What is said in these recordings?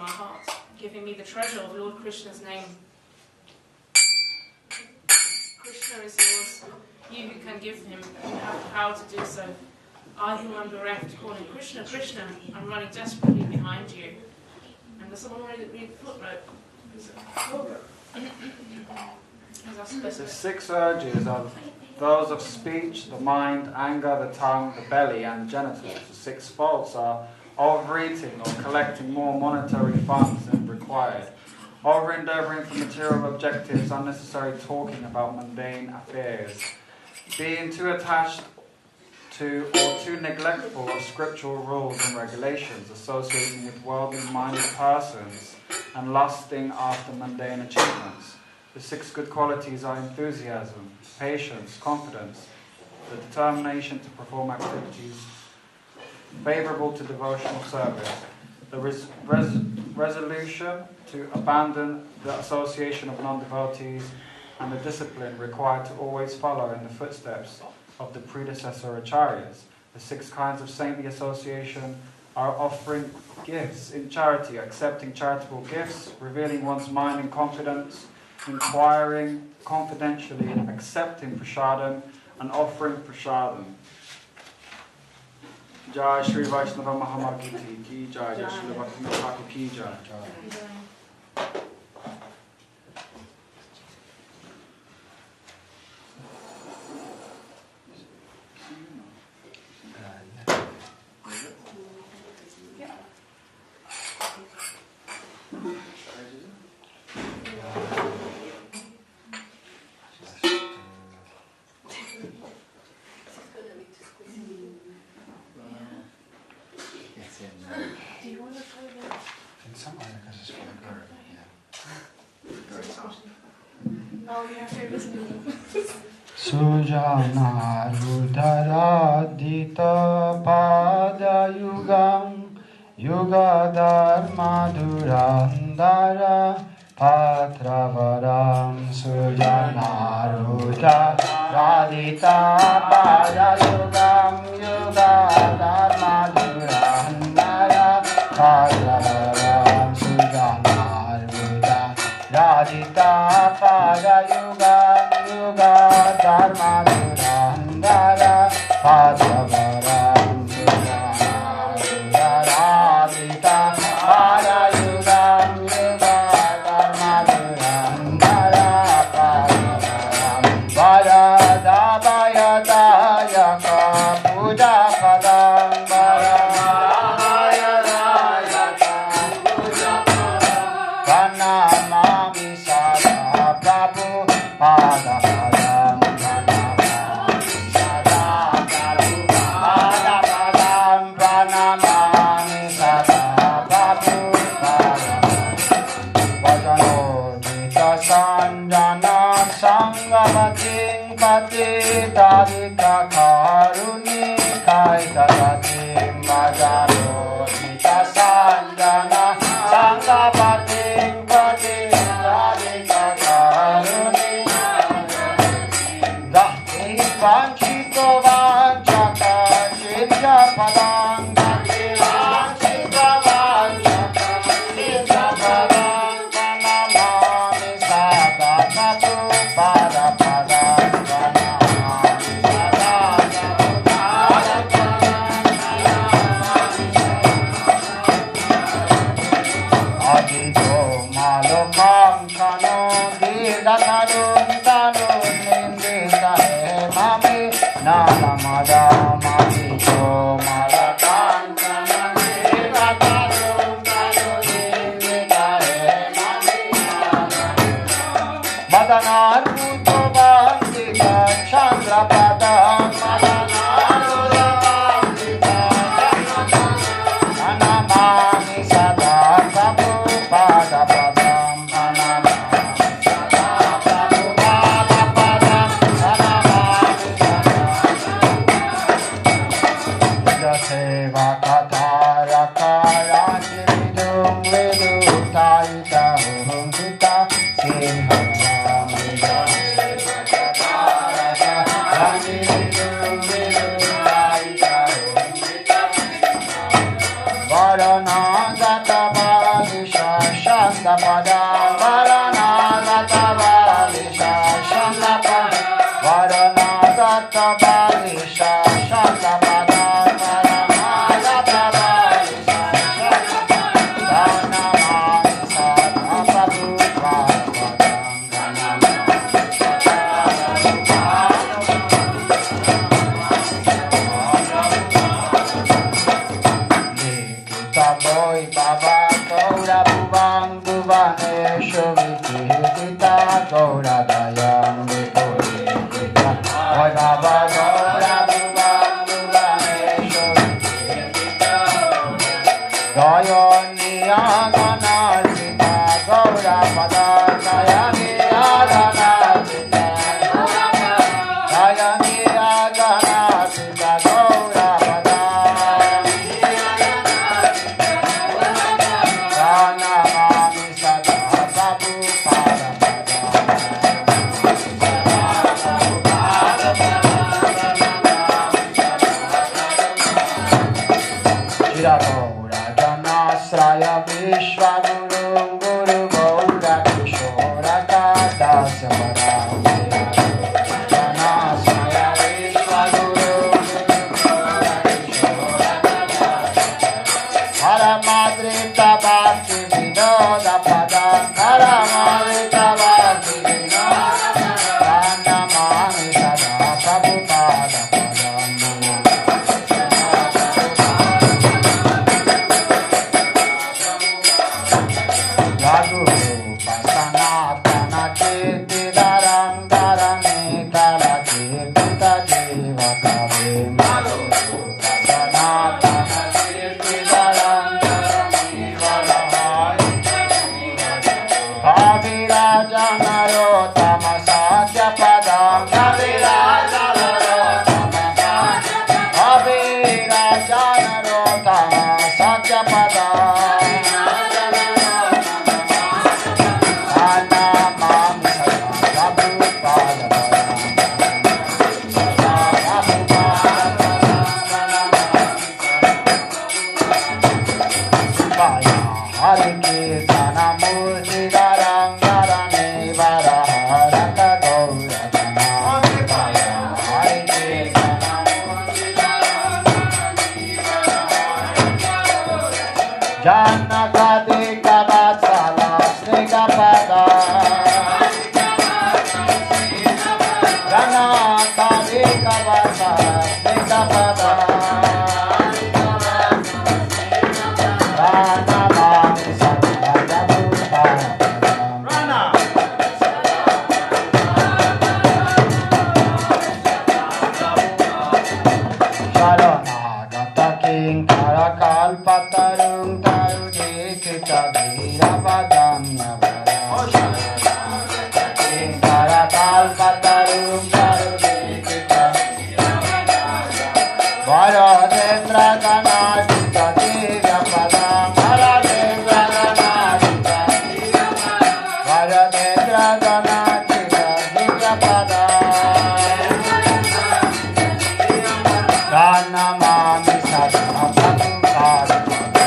my heart, giving me the treasure of Lord Krishna's name. Krishna is yours. You who can give him, you have the power to do so. I who am bereft, calling Krishna, Krishna, I'm running desperately behind you. And does someone read the footnote? The 6 urges are those of speech, the mind, anger, the tongue, the belly, and the genitals. The 6 faults are overeating or collecting more monetary funds than required, over-endeavoring for material objectives, unnecessary talking about mundane affairs, being too attached to or too neglectful of scriptural rules and regulations, associating with worldly-minded persons, and lusting after mundane achievements. The 6 good qualities are enthusiasm, patience, confidence, the determination to perform activities favorable to devotional service, the resolution to abandon the association of non-devotees, and the discipline required to always follow in the footsteps of the predecessor acharyas. The 6 kinds of saintly association are offering gifts in charity, accepting charitable gifts, revealing one's mind in confidence, inquiring confidentially, accepting prasadam, and offering prasadam. Jai Shri Vaishnava Mahamagiti ki jai, Jai Shri Bhakti Thakur ki jai. Sujana Rudara Dita Pada Yugam Yugadar Madhurandara Patravaram Sujana Rudara Dita Pada Yugam Yugadar Madhurandara Patravaram Sujana Rudara Radhita Pada Yugam Yuga Dharma Durandara Padavaram Sujana Radhita Pada Yugam Yuga Dharma Durandara Padavaram Varada Vayata Yaka Puja Padam Varada Vayata Yaka Puja Padam Pranamami Sada Prabhu Pada Padam Pada Padam Pranamami Sada Prabhu Pada Vajano Dita Sanjana Sangamating Pati Tarika Karuni Kaita Tatim Vajano Dita Sanjana Sangamating Pati Tarika Karuni Vanchito vanchaka chidya padam Vanchito vanchaka chidya padam Vanamami sada tatu pada padam Vanamami Padam Varanagata Balisha Shantapadam Varanagata Balisha Shantapadam Varanagata Balisha Shantapadam Dhanamani Sadhapadam Boy Baba Gaura Bhuvan Bhuvaneshu Vikita Gaura Dayam Vipurita Boy Baba Gaura Bhuvan Bhuvaneshu Vikita Dayani Aganarvita Gaura Pada Dayani Aganarvita Dayani Aganarvita Gaura Pada Dhanamani Sada Prabhupada Shira Gaura Janasraya Vishwa Guru Guru Gaura Kishora Kadasya Janasraya Vishwa Guru Gaura Kishora Haramadrita Bhakti Vinoda Padam Haramadrita Bhakti Vinoda Dhanamani Sada Prabhupada Padam Raguru Pasanatana Kirti Dharam Dharani Kala Kirti Tajiva Kavim Pasanatana Kirti Dharam Bhavirajanaro Tamasatya Padam Bhavirajanaro Tamasatya Padam Anamami Sada Prabhupada Padam Hari Kirtana Murti Garam Garane Varaharaka Gaura Hari Kirtana Murti Janakadika Vatsala Snigapada Janakadika Vatsala Snigapada Dhanamani Sada Prabhupada Sharanagata Kinkara Kalpatarum Tarudekita Virabhadanya Kinkara Kalpatarum Tarudekita Varadendra Ganadita Divya Padam Varadendra Ganadita Varadendra Ganadita Divya Padam Dhanamani Sada Prabhupada Padam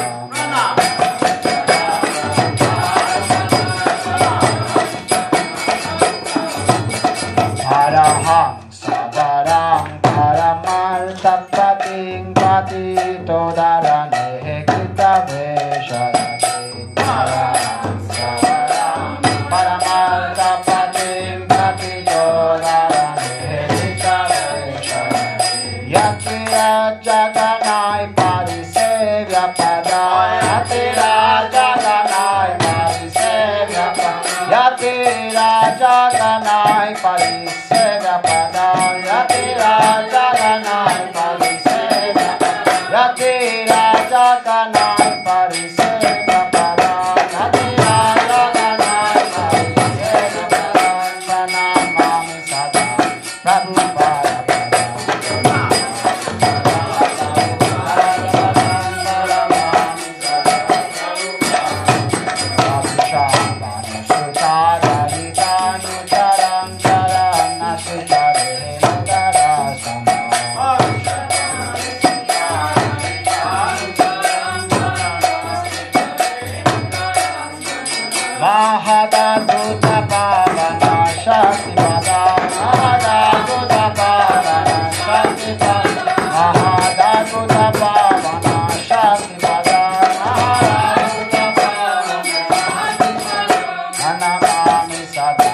Mahadaduta Pavana Shakti Pada Mahadaduta Pavana Shakti Pada Mahadaduta Pavana Shakti Pada Mahadaduta Pavana Shakti Pada Nanamami Sada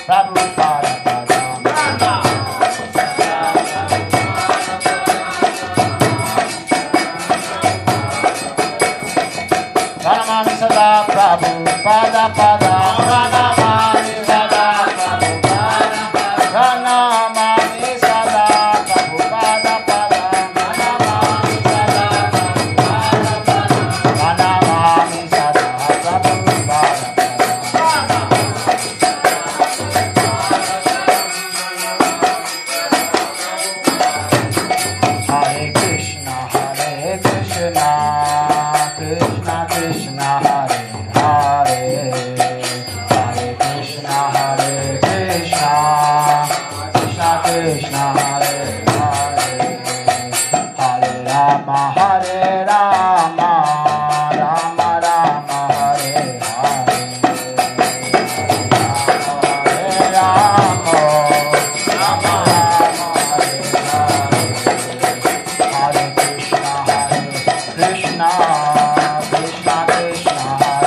Prabhupada Pranamami Sada Prabhupada Pada Pranamami Sada Prabhupada Pranamami Sada Prabhupada Pada Pranamami Sada Prabhupada Pranamami Sada Prabhupada Hare Krishna Krishna Krishna Hare Hare Hare Krishna Krishna Krishna Hare Hare Hare Rama Rama Rama Hare Hare Hare Rama Rama Hare Hare Hare Krishna Krishna Krishna Hare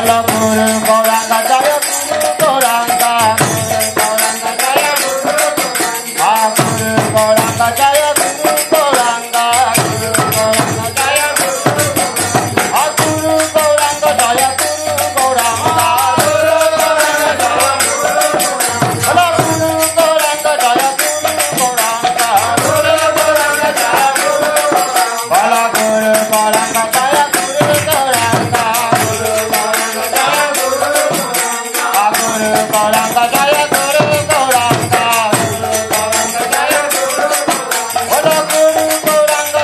Bala Guru Gauranga Jaya Guru Gauranga Guru Gauranga Jaya Guru Gauranga Jaya Guru Gauranga Guru Gauranga Jaya Guru Gauranga Jaya Guru Gauranga Guru Gauranga Jaya Bala Guru Gauranga Jaya Guru Gauranga Guru Gauranga Jaya Bala Guru Gauranga Jaya Guru Gauranga Guru Gauranga Jaya Guru Gauranga Jaya Guru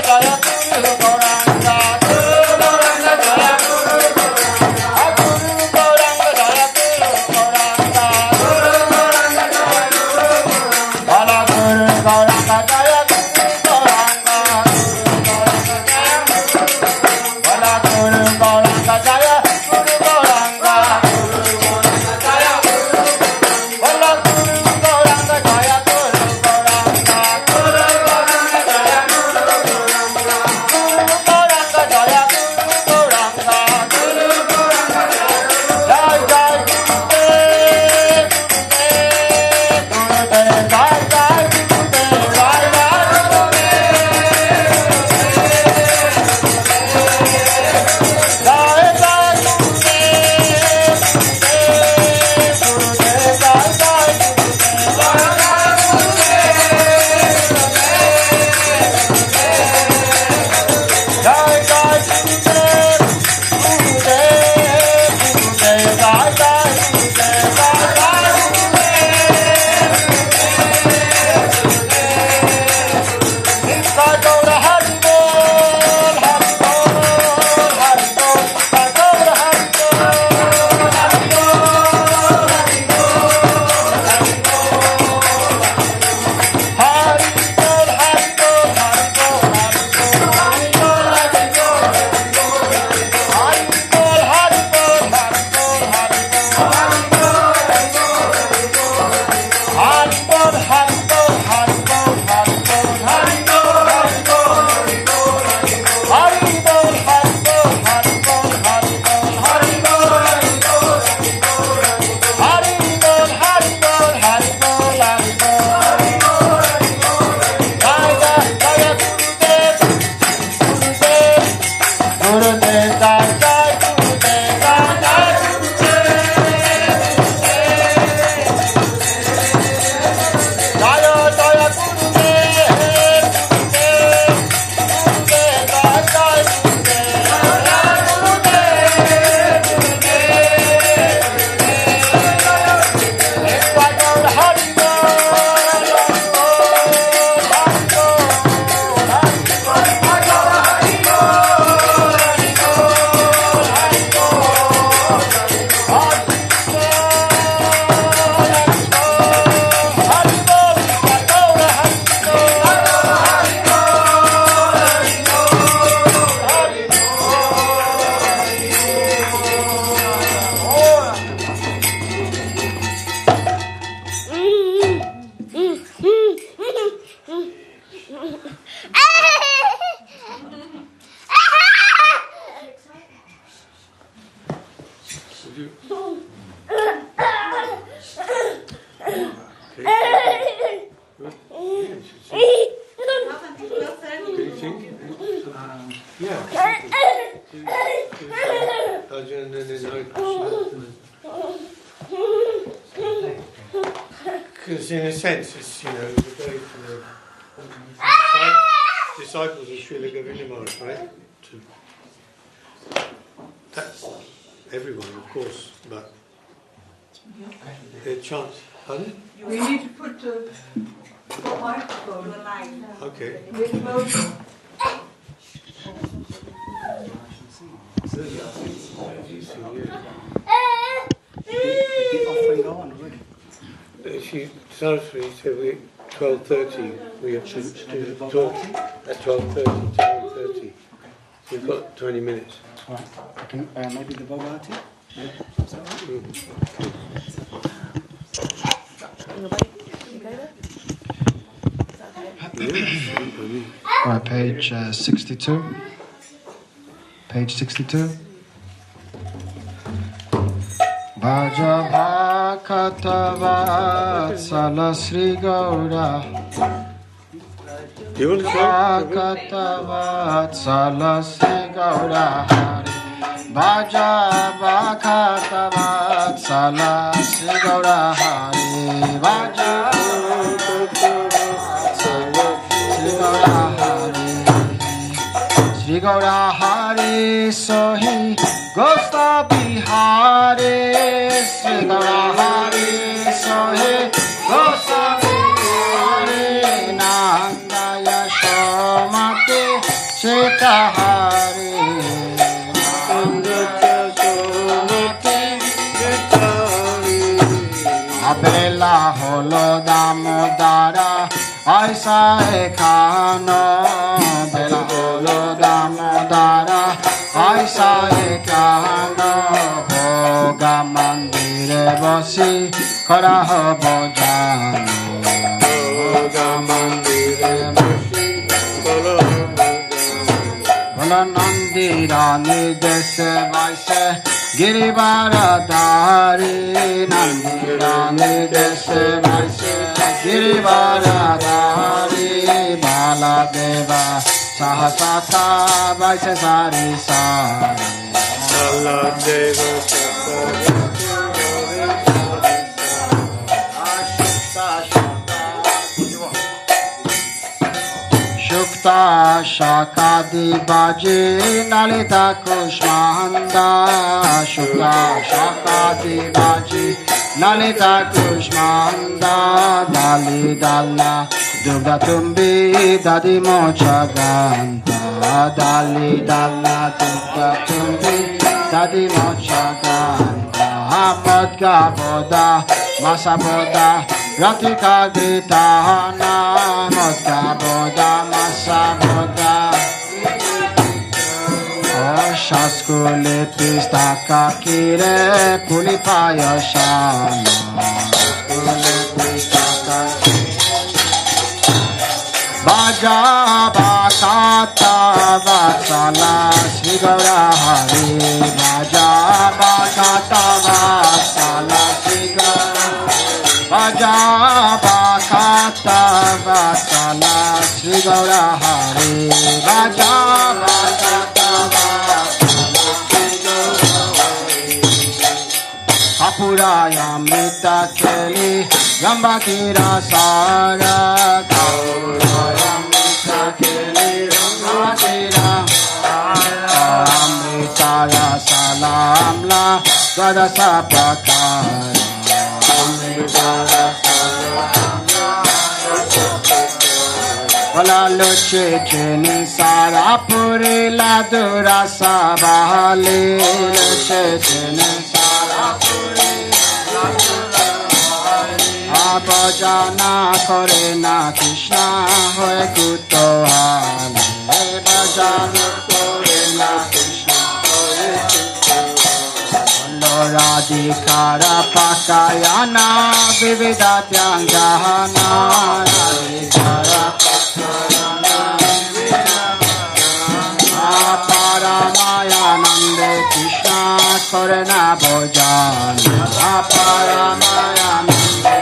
Gauranga Guru Gauranga Jaya Bala Guru Gauranga Jaya Guru Gauranga Guru Gauranga Jaya Guru Gauranga Jaya Guru Gauranga Guru Gauranga Jaya Bala Guru Gauranga Jaya Guru Gauranga Guru Gauranga Jaya Bala Guru Gauranga Jaya Guru Gauranga Guru Gauranga Jaya Bala Guru Gauranga Jaya Guru Gauranga Guru Gauranga Jaya Guru Gauranga Jaya Guru Gauranga Guru Gauranga Jaya Jai Jai Gurudev Gurudev Jai Jai Gurudev Jai Jai Because in a sense, it's, the day for the disciples of Srila Govinda Maharaj, right? That's everyone, of course, but their chance. Pardon? We need to put the microphone. Okay. With motion. Saraswati said 12:30. We have to do the talk at 12:30 to 1:30. So we've got 20 minutes. All right. I can, maybe the Bhagavati? Yeah. Is that right? Right, page 62. Page 62. Bhaja Bhakatavatsala Sri Gaura Bhakatavatsala Sri Gaura Hari Bhaja Bhakatavatsala Sri Gaura Hari Bhaja Bhakatavatsala Sri Gaura Hari Sri Gaura Hari Sohi Gosta Bihare Sri Gaura Hari Sohe Gosta Bihare Nanda Yashomate Cheta Hari Nanda Yashomate Cheta Hari Abela Holo Damodara Aisa Ekhano Bela Holo Damodara Aisa Ekhano Bhoga Mandire Bosi Karaho Bojano Bhoga Mandire Bosi Karaho Bojano Bola Nandirani Dese Vaise Girivaradari Nandirani Dese Vaise Girivaradari Baladeva Sahasata Vaise Sari Sari Baladeva Shukta Shakadi Baji Nalita Kushmanda Shukta Shakadi Baji Nalita Kushmanda Dali Dalla Dugda Tumbi Dadi Mocha Ganta Dali Dalla Dugda Tumbi Dadi Mocha Ganta Modga Boda Masa Boda Ratika Gitana Modga Boda Masa Boda Shaskule Pistaka Kire Pulipaya Shama Shaskule Pistaka Bhaja Bhakata Vatsala Sri Gaura Hari Bhaja Bhakata Vatsala Sri Gaura Bhaja Bhakata Vatsala Sri Gaura Hari Bhaja Bhakata Vatsala Sri Gaura Hari Kapuraya Mita Keli Gambakira Sara Kapuraya Mita Keli Gambakira Amritaya Salamla Gadasa Pakara Amritaya Salamla Vala Luche Chini Sarapuri Ladura Sabali Luche Chini Sarapuri Abhajana Kore na Krishna Hoy Kutohani Abhajana Kore na Krishna Hoy Kutohani Radhikara Pakayana Vividatyangahana Radhikara Pakayana Aparamaya Nande Krishna Kore na Bhojana Aparamaya Nande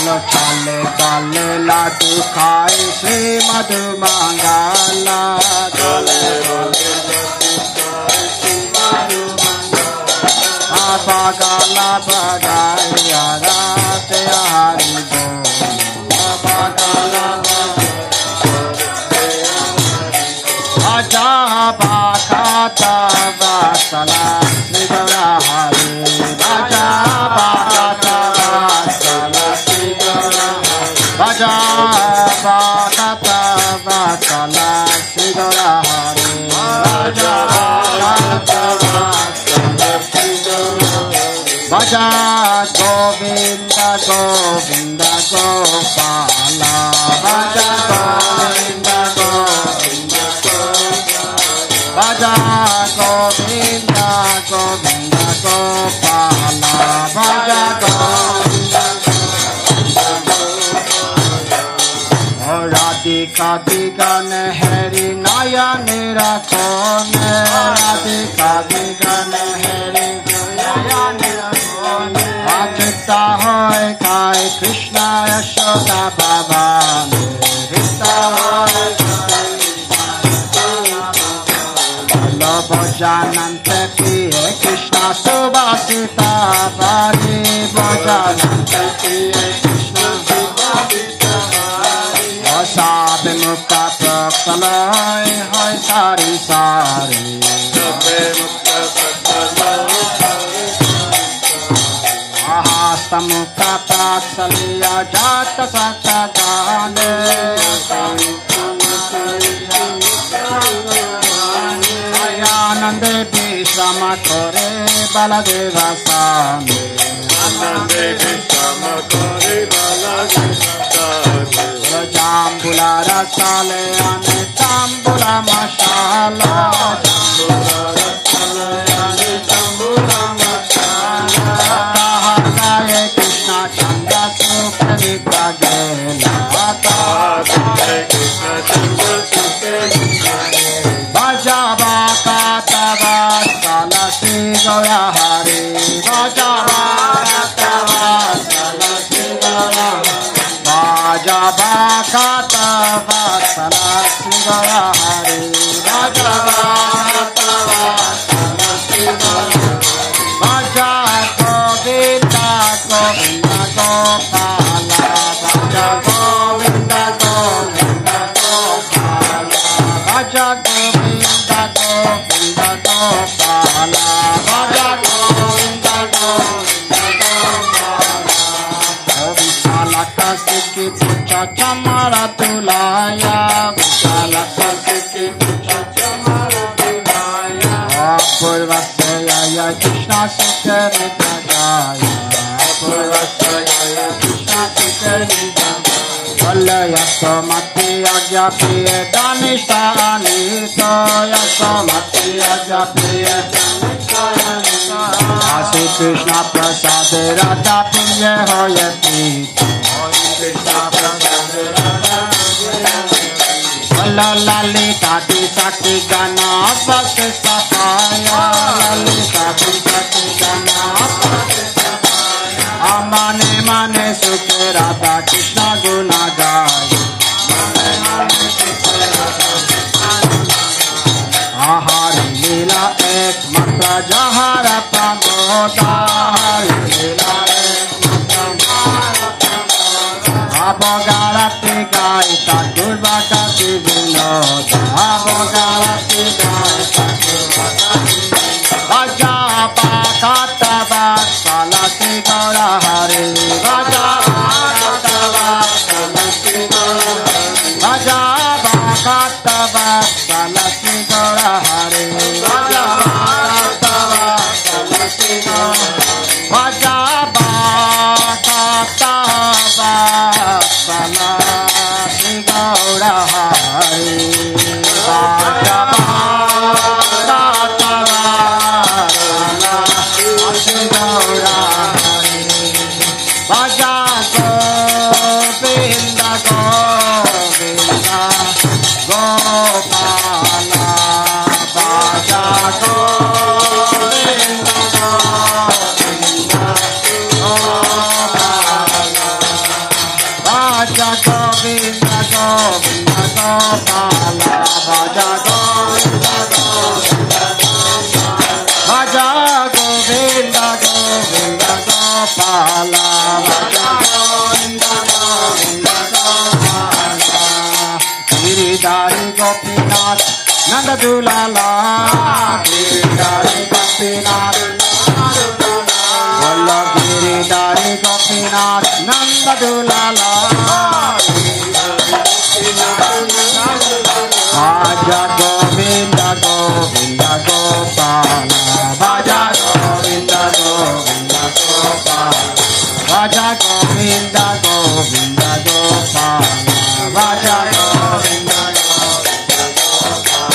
Chale bale ladu khai Sri Madhu Mangala Chale bale ladu khai Sri Madhu Mangala Abhagala Bhagaya Rate Hari Bol Abhagala Bhagaya Bhakata Vatsala Sri Gaura Hari Bhaja Bhakata Vatsala Sri Gaura Bhaja Bhakata Vatsala Sri Gaura Hari Bhaja Bhakata Vatsala Sri Gaura Bhaja Govinda Govinda Gopala Bhaja Govinda Govinda Bhaja Govinda Govinda Gopala Bhaja Govinda Govinda Gopala Radhika Digan Hari Naya Nirakone Radhika Digan Krishna Yashoda Bhavani Vita Hare Vallabha Janante Priye Krishna Subhasita Bhari Bhajanante Priye Krishna Subhasita Bhari Asabe Mukta Praksalai Hai Sari Sari Asabe Mukta Praksalai Ahasta Mukta Praksaliya Jata Sakta Gane Anande Vishrama Kore Baladeva Sami Anande Vishrama Kore Baladeva Sami Jambula Rasale Ane Jambula Mashala Jambula Rasale Ane Jambula Mashala Tahakaye Krishna Chanda Sukha Vikragela Tahakaye Krishna Chanda Sukha Vikragela Bajaba Katava Salasi Goya Hari Bajaba Katava Salasi Goya Bajaba Katava Salasi Goya Hari Bajaba Katava Salasi Goya Baja Govinda Govinda Gopala Baja Govinda Govinda Gopala Baja Govinda Govinda Gopala Baja Govinda Govinda Gopala Vishala Kasiki Pucha Chamara Tulaya Vishala Kasiki Pucha Chamara Tulaya Apurvasaya Krishna Sukha Nityajaya Apurvasaya Krishna Sukha Nityajaya Yasomati Agya Priya Danishta Anita Yasomati Agya Priya Danishta Anita Asi Krishna Prasade Radha Priya Hoye Prita Krishna Prasade Radha Priya Lalita Di Sakti Gana Svasti Sapaya Lalita Di Sakti Gana Svasti Sapaya Amane Mane Sukhe Radha Krishna Guna Gaya Ahari Leela Ek Matra Jahara Pramoda Ahari Leela Ek Matra Jahara Pramoda Abhogarati Gaita Durvaka Divinoda Abhogarati Gaita Durvaka Divinoda Vajapa Katava Salasi Gaura Hari Vajapa Katava Salasi Gaura Hari Vajapa Katava Salasi Gaura Hari Vajapa Katava Salasi Gaura Vajapa Katava Salasi Gaura Hari Vajapa Bhaja Govinda Govinda Gopala Bhaja Govinda Govinda Gopala Bhaja Govinda Govinda Gopala Bhaja Govinda Govinda Bhaja Govinda Govinda Gopala Bhaja Govinda Govinda Gopala Giridhari Gopinath Nanda Dulala Giridhari Gopinath Valla Giridhari Gopinath Nanda Dulala Bhaja Govinda Govinda Gopala Bhaja Govinda Govinda Gopala Bhaja Govinda Govinda Gopala Bhaja Govinda Govinda Gopala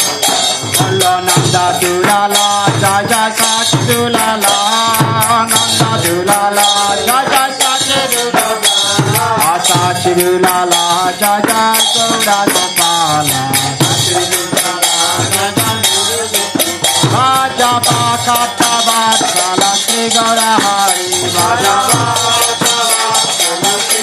Valla Nanda Dulala Jaya Sach Dulala Nanda Dulala Jaya Sach Dulala Sach Dulala Jaya Gaura Gopala Bhaja Katava Salasi Gaura Hari Bhaja Katava Salasi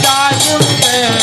Jai Gurudev.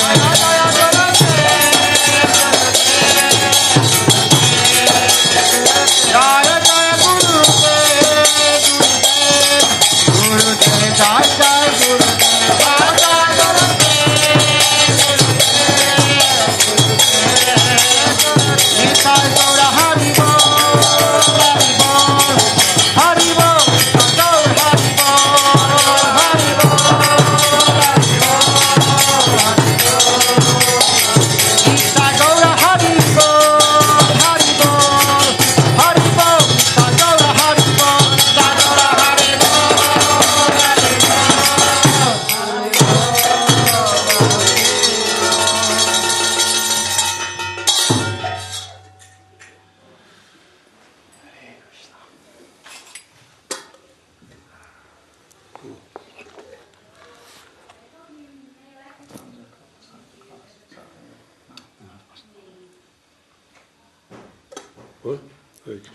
What? Very good.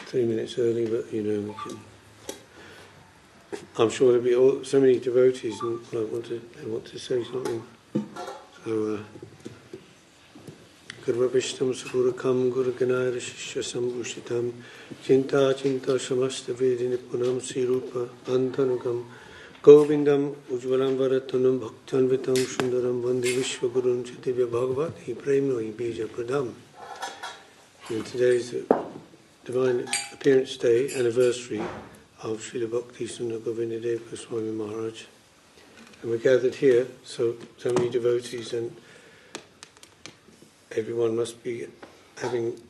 3 minutes early, but you know, we can. I'm sure there'll be so many devotees and they want to say something. So, Gurvavishtam Sagurakam Guruganaya Shishya Sambhushitam Chinta Samasta Vedinipunam Sirupa Antanugam Govindam Ujvalam Varatanam Bhaktanvitam Sundaram Vande Vishwagurun Chativya Bhagavati Premoi Bija Pradam. And today is the Divine Appearance Day anniversary of Srila Bhakti-Sundar Govinda Dev-Goswami Maharaj. And we're gathered here, so many devotees, and everyone must be having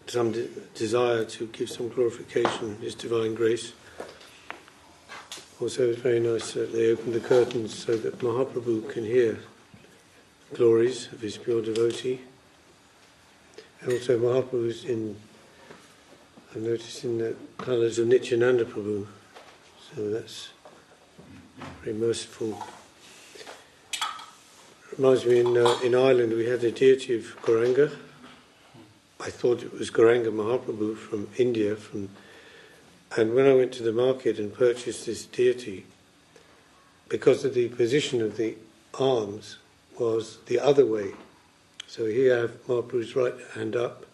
some desire to give some glorification of His divine grace. Also, it's very nice that they opened the curtains so that Mahaprabhu can hear glories of his pure devotee. And also Mahaprabhu is I've noticed in the colours of Nityananda Prabhu, so that's very merciful. Reminds me in Ireland we had the deity of Gauranga. I thought it was Gauranga Mahaprabhu from India, and when I went to the market and purchased this deity, because of the position of the arms was the other way, so here I have Mahaprabhu's right hand up,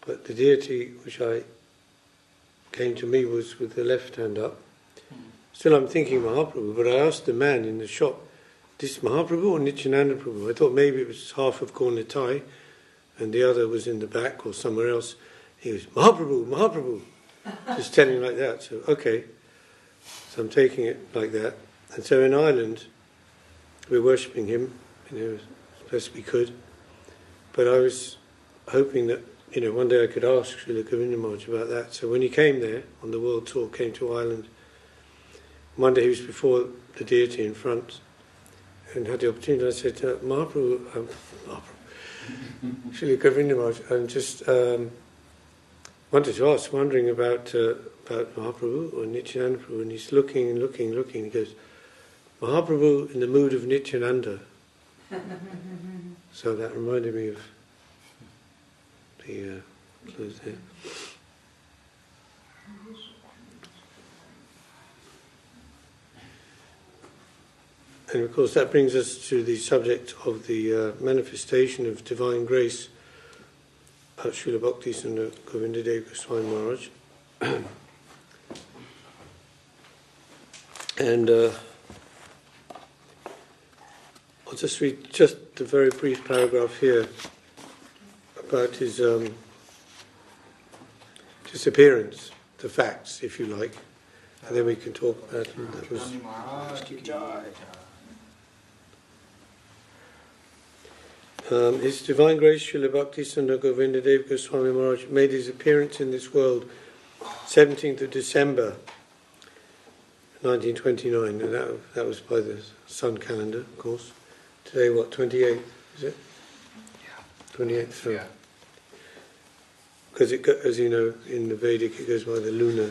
but the deity which came to me was with the left hand up. Still I'm thinking Mahaprabhu, but I asked the man in the shop, this Mahaprabhu or Nityananda Prabhu? I thought maybe it was half of Kornatai and the other was in the back or somewhere else. He was, Mahaprabhu, Mahaprabhu, just telling like that. So, okay, so I'm taking it like that. And so in Ireland, we're worshipping him, as best we could. But I was hoping that, one day I could ask Srila Govinda Maharaj about that. So when he came there on the world tour, came to Ireland, one day he was before the deity in front and had the opportunity. I said, Mahaprabhu, Srila Govinda Maharaj, I'm just wanted to ask, wondering about Mahaprabhu or Nityananda Prabhu, and he's looking and looking and looking. He goes, Mahaprabhu in the mood of Nityananda. So that reminded me of the close there. And of course that brings us to the subject of the manifestation of divine grace at Srila Bhakti-Sundar Govinda Dev-Goswami Maharaj. And I'll just read just a very brief paragraph here about his disappearance, the facts, if you like, and then we can talk about it. That was His Divine Grace Srila Bhakti-Sundar Govinda Dev-Goswami Maharaj made his appearance in this world 17th of December 1929, and that was by the sun calendar, of course. Today, 28th, is it? Yeah. 28th, so. Yeah. Because as you know, in the Vedic it goes by the lunar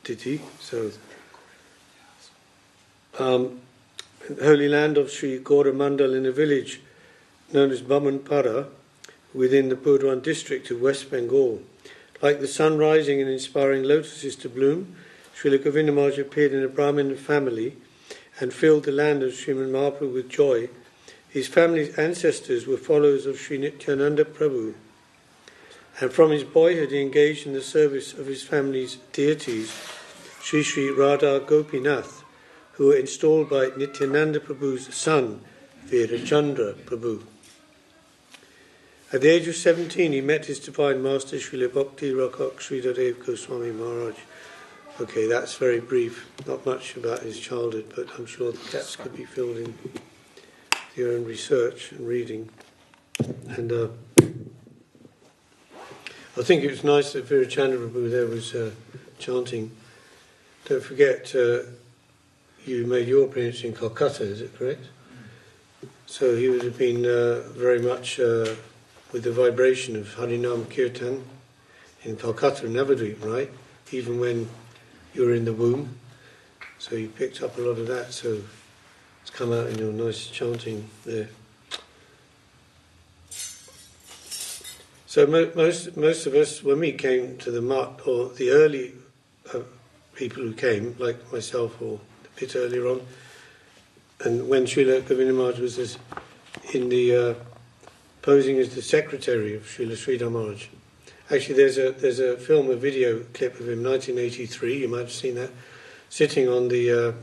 tithi, so. Holy land of Sri Gauramandal in a village known as Bamanpara, within the Purwan district of West Bengal, Like the sun rising and inspiring lotuses to bloom, Srila Govinda Maharaj appeared in a Brahmin family and filled the land of Srimad Mahaprabhu with joy. His family's ancestors were followers of Sri Nityananda Prabhu, and from his boyhood he engaged in the service of his family's deities, Sri Sri Radha Gopinath, who were installed by Nityananda Prabhu's son, Virachandra Prabhu. At the age of 17, he met his divine master, Srila Bhakti Rakak Srila Dev-Goswami Maharaj. Okay, that's very brief, not much about his childhood, but I'm sure the gaps could be filled in with your own research and reading. And I think it was nice that Virachandra Prabhu there was chanting. Don't forget, you made your appearance in Calcutta, is it correct? So he would have been very much with the vibration of Harinam Kirtan in Calcutta and Navadvip, right? Even when you were in the womb. So you picked up a lot of that, so it's come out in your nice chanting there. So most of us, when we came to the Mutt, or the early people who came, like myself or a bit earlier on, and when Srila Govinda Maharaj was in the posing as the secretary of Srila Sridhar Maharaj. Actually, there's a film, a video clip of him, 1983. You might have seen that, sitting on the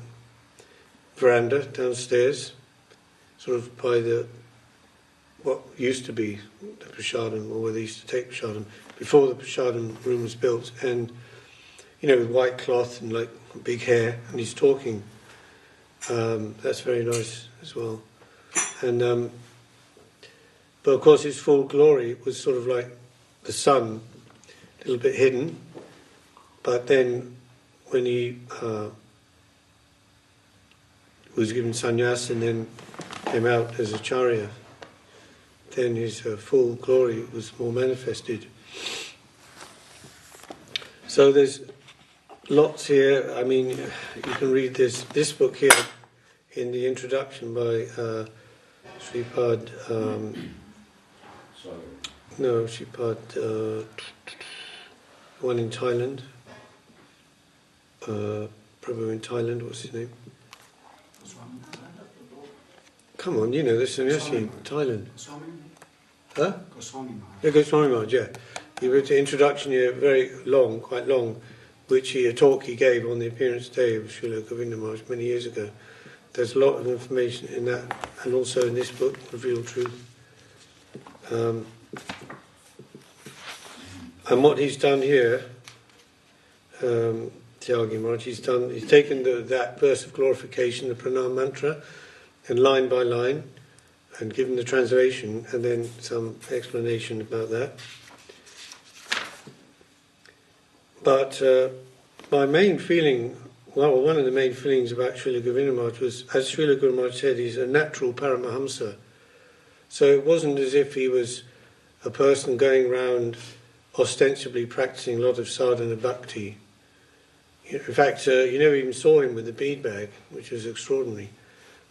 veranda downstairs, sort of by what used to be the prasadam, or where they used to take prasadam before the prasadam room was built, and with white cloth and like big hair, and he's talking. That's very nice as well. And but of course his full glory was sort of like the sun, a little bit hidden. But then when he was given sannyas and then came out as acharya, then his full glory was more manifested. So there's lots here. I mean, you can read this book here in the introduction by Sripad. Sripad, one in Thailand. Prabhu in Thailand. What's his name? Come on, there's sannyasi in Thailand. Huh? Yeah, Goswami Maharaj, yeah. He wrote the introduction here, very long, quite long, a talk he gave on the appearance day of Srila Govinda Maharaj many years ago. There's a lot of information in that, and also in this book, Revealed Truth. And what he's done here, Tyagi Maharaj, he's taken that verse of glorification, the pranam mantra, and line by line, and given the translation, and then some explanation about that. But my main feeling, one of the main feelings about Srila Govinda Maharaj was, as Srila Guru Maharaj said, he's a natural Paramahamsa. So it wasn't as if he was a person going around ostensibly practicing a lot of sadhana bhakti. In fact, you never even saw him with the bead bag, which was extraordinary.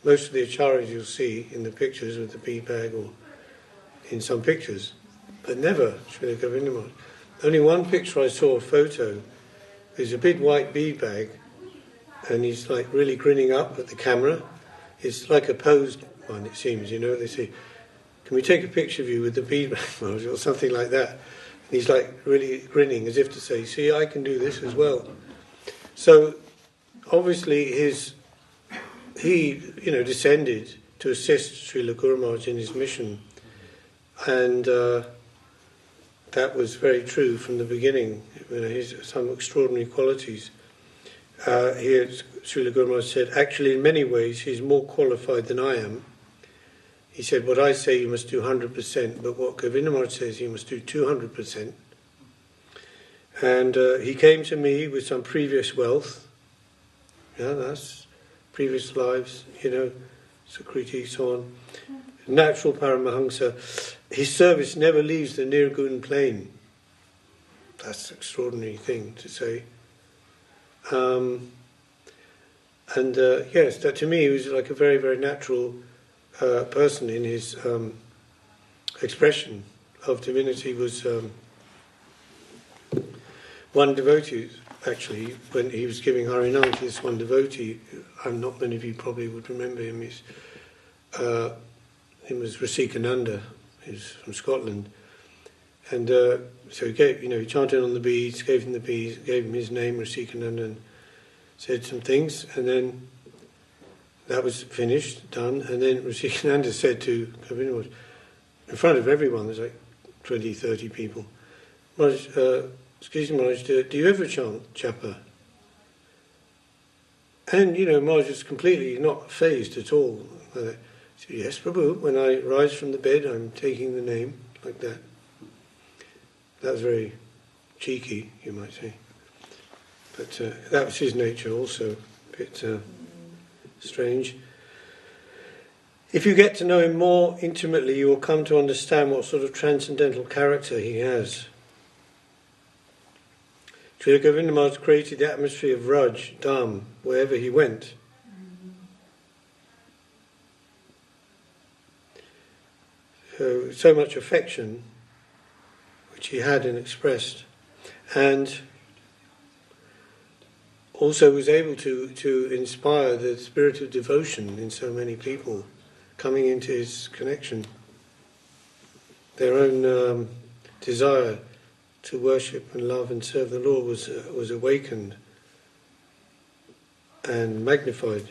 Most of the acharyas you'll see in the pictures with the bead bag, or in some pictures, but never Srila Govinda Maharaj. Only one picture I saw, a photo, there's a big white bead bag, and he's like really grinning up at the camera. It's like a posed one, it seems, they say, can we take a picture of you with the bead bag, Maharaj, or something like that. And he's like really grinning as if to say, see, I can do this as well. So obviously he descended to assist Srila Guru Maharaj in his mission, and that was very true from the beginning. He's some extraordinary qualities. Here Srila Guru Maharaj said, actually in many ways he's more qualified than I am. He said, what I say you must do 100%, but what Govinda Maharaj says you must do 200%. And he came to me with some previous wealth. Yeah, that's previous lives, Sukriti, so on. Natural Paramahamsa. His service never leaves the Nirgun plane. That's an extraordinary thing to say. Yes, that to me he was like a very, very natural person in his expression of divinity. Was one devotee, actually, when he was giving Harinam to this one devotee, not many of you probably would remember him, he was Rasikananda, he's from Scotland. And so he gave, he chanted on the beads, gave him the beads, gave him his name, Rasikananda, and said some things, and then that was finished, done, and then Rasikananda said to Govinda, in front of everyone, there's like 20, 30 people, Maharaj, excuse me, Maharaj, do you ever chant japa? And, Maharaj was completely not fazed at all. He said, yes, Prabhu, when I rise from the bed, I'm taking the name, like that. That was very cheeky, you might say. But that was his nature also, a bit strange. If you get to know him more intimately, you will come to understand what sort of transcendental character he has. Srila Govinda Maharaj created the atmosphere of Raj, Dham, wherever he went. So much affection, which he had and expressed, and also was able to inspire the spirit of devotion in so many people coming into his connection. Their own desire to worship and love and serve the Lord was awakened and magnified.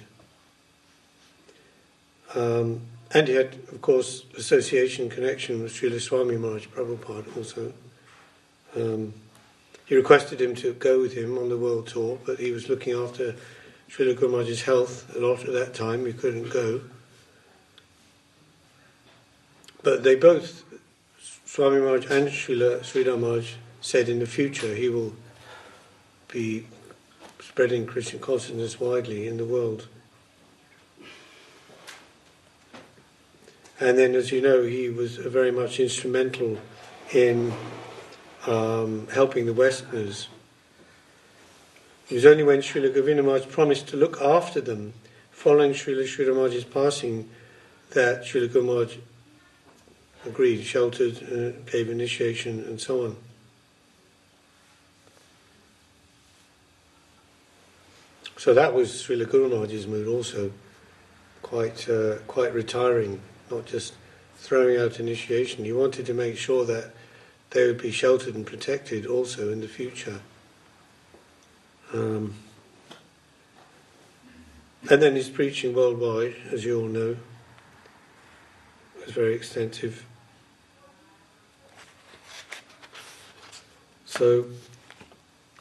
And he had, of course, association, connection with Srila Swami Maharaj Prabhupada also. He requested him to go with him on the world tour, but he was looking after Srila Guru Maharaj's health a lot at that time, he couldn't go. But they both, Swami Maharaj and Sridhar Maharaj, said in the future he will be spreading Krishna consciousness widely in the world. And then, as you know, he was very much instrumental in helping the Westerners. It was only when Srila Govinda Maharaj promised to look after them, following Srila Sridhar Maharaj's passing, that Srila Guru Maharaj agreed, sheltered, gave initiation, and so on. So that was Srila Guru Maharaj's mood also, quite retiring, not just throwing out initiation. He wanted to make sure that they would be sheltered and protected also in the future. And then his preaching worldwide, as you all know, was very extensive. So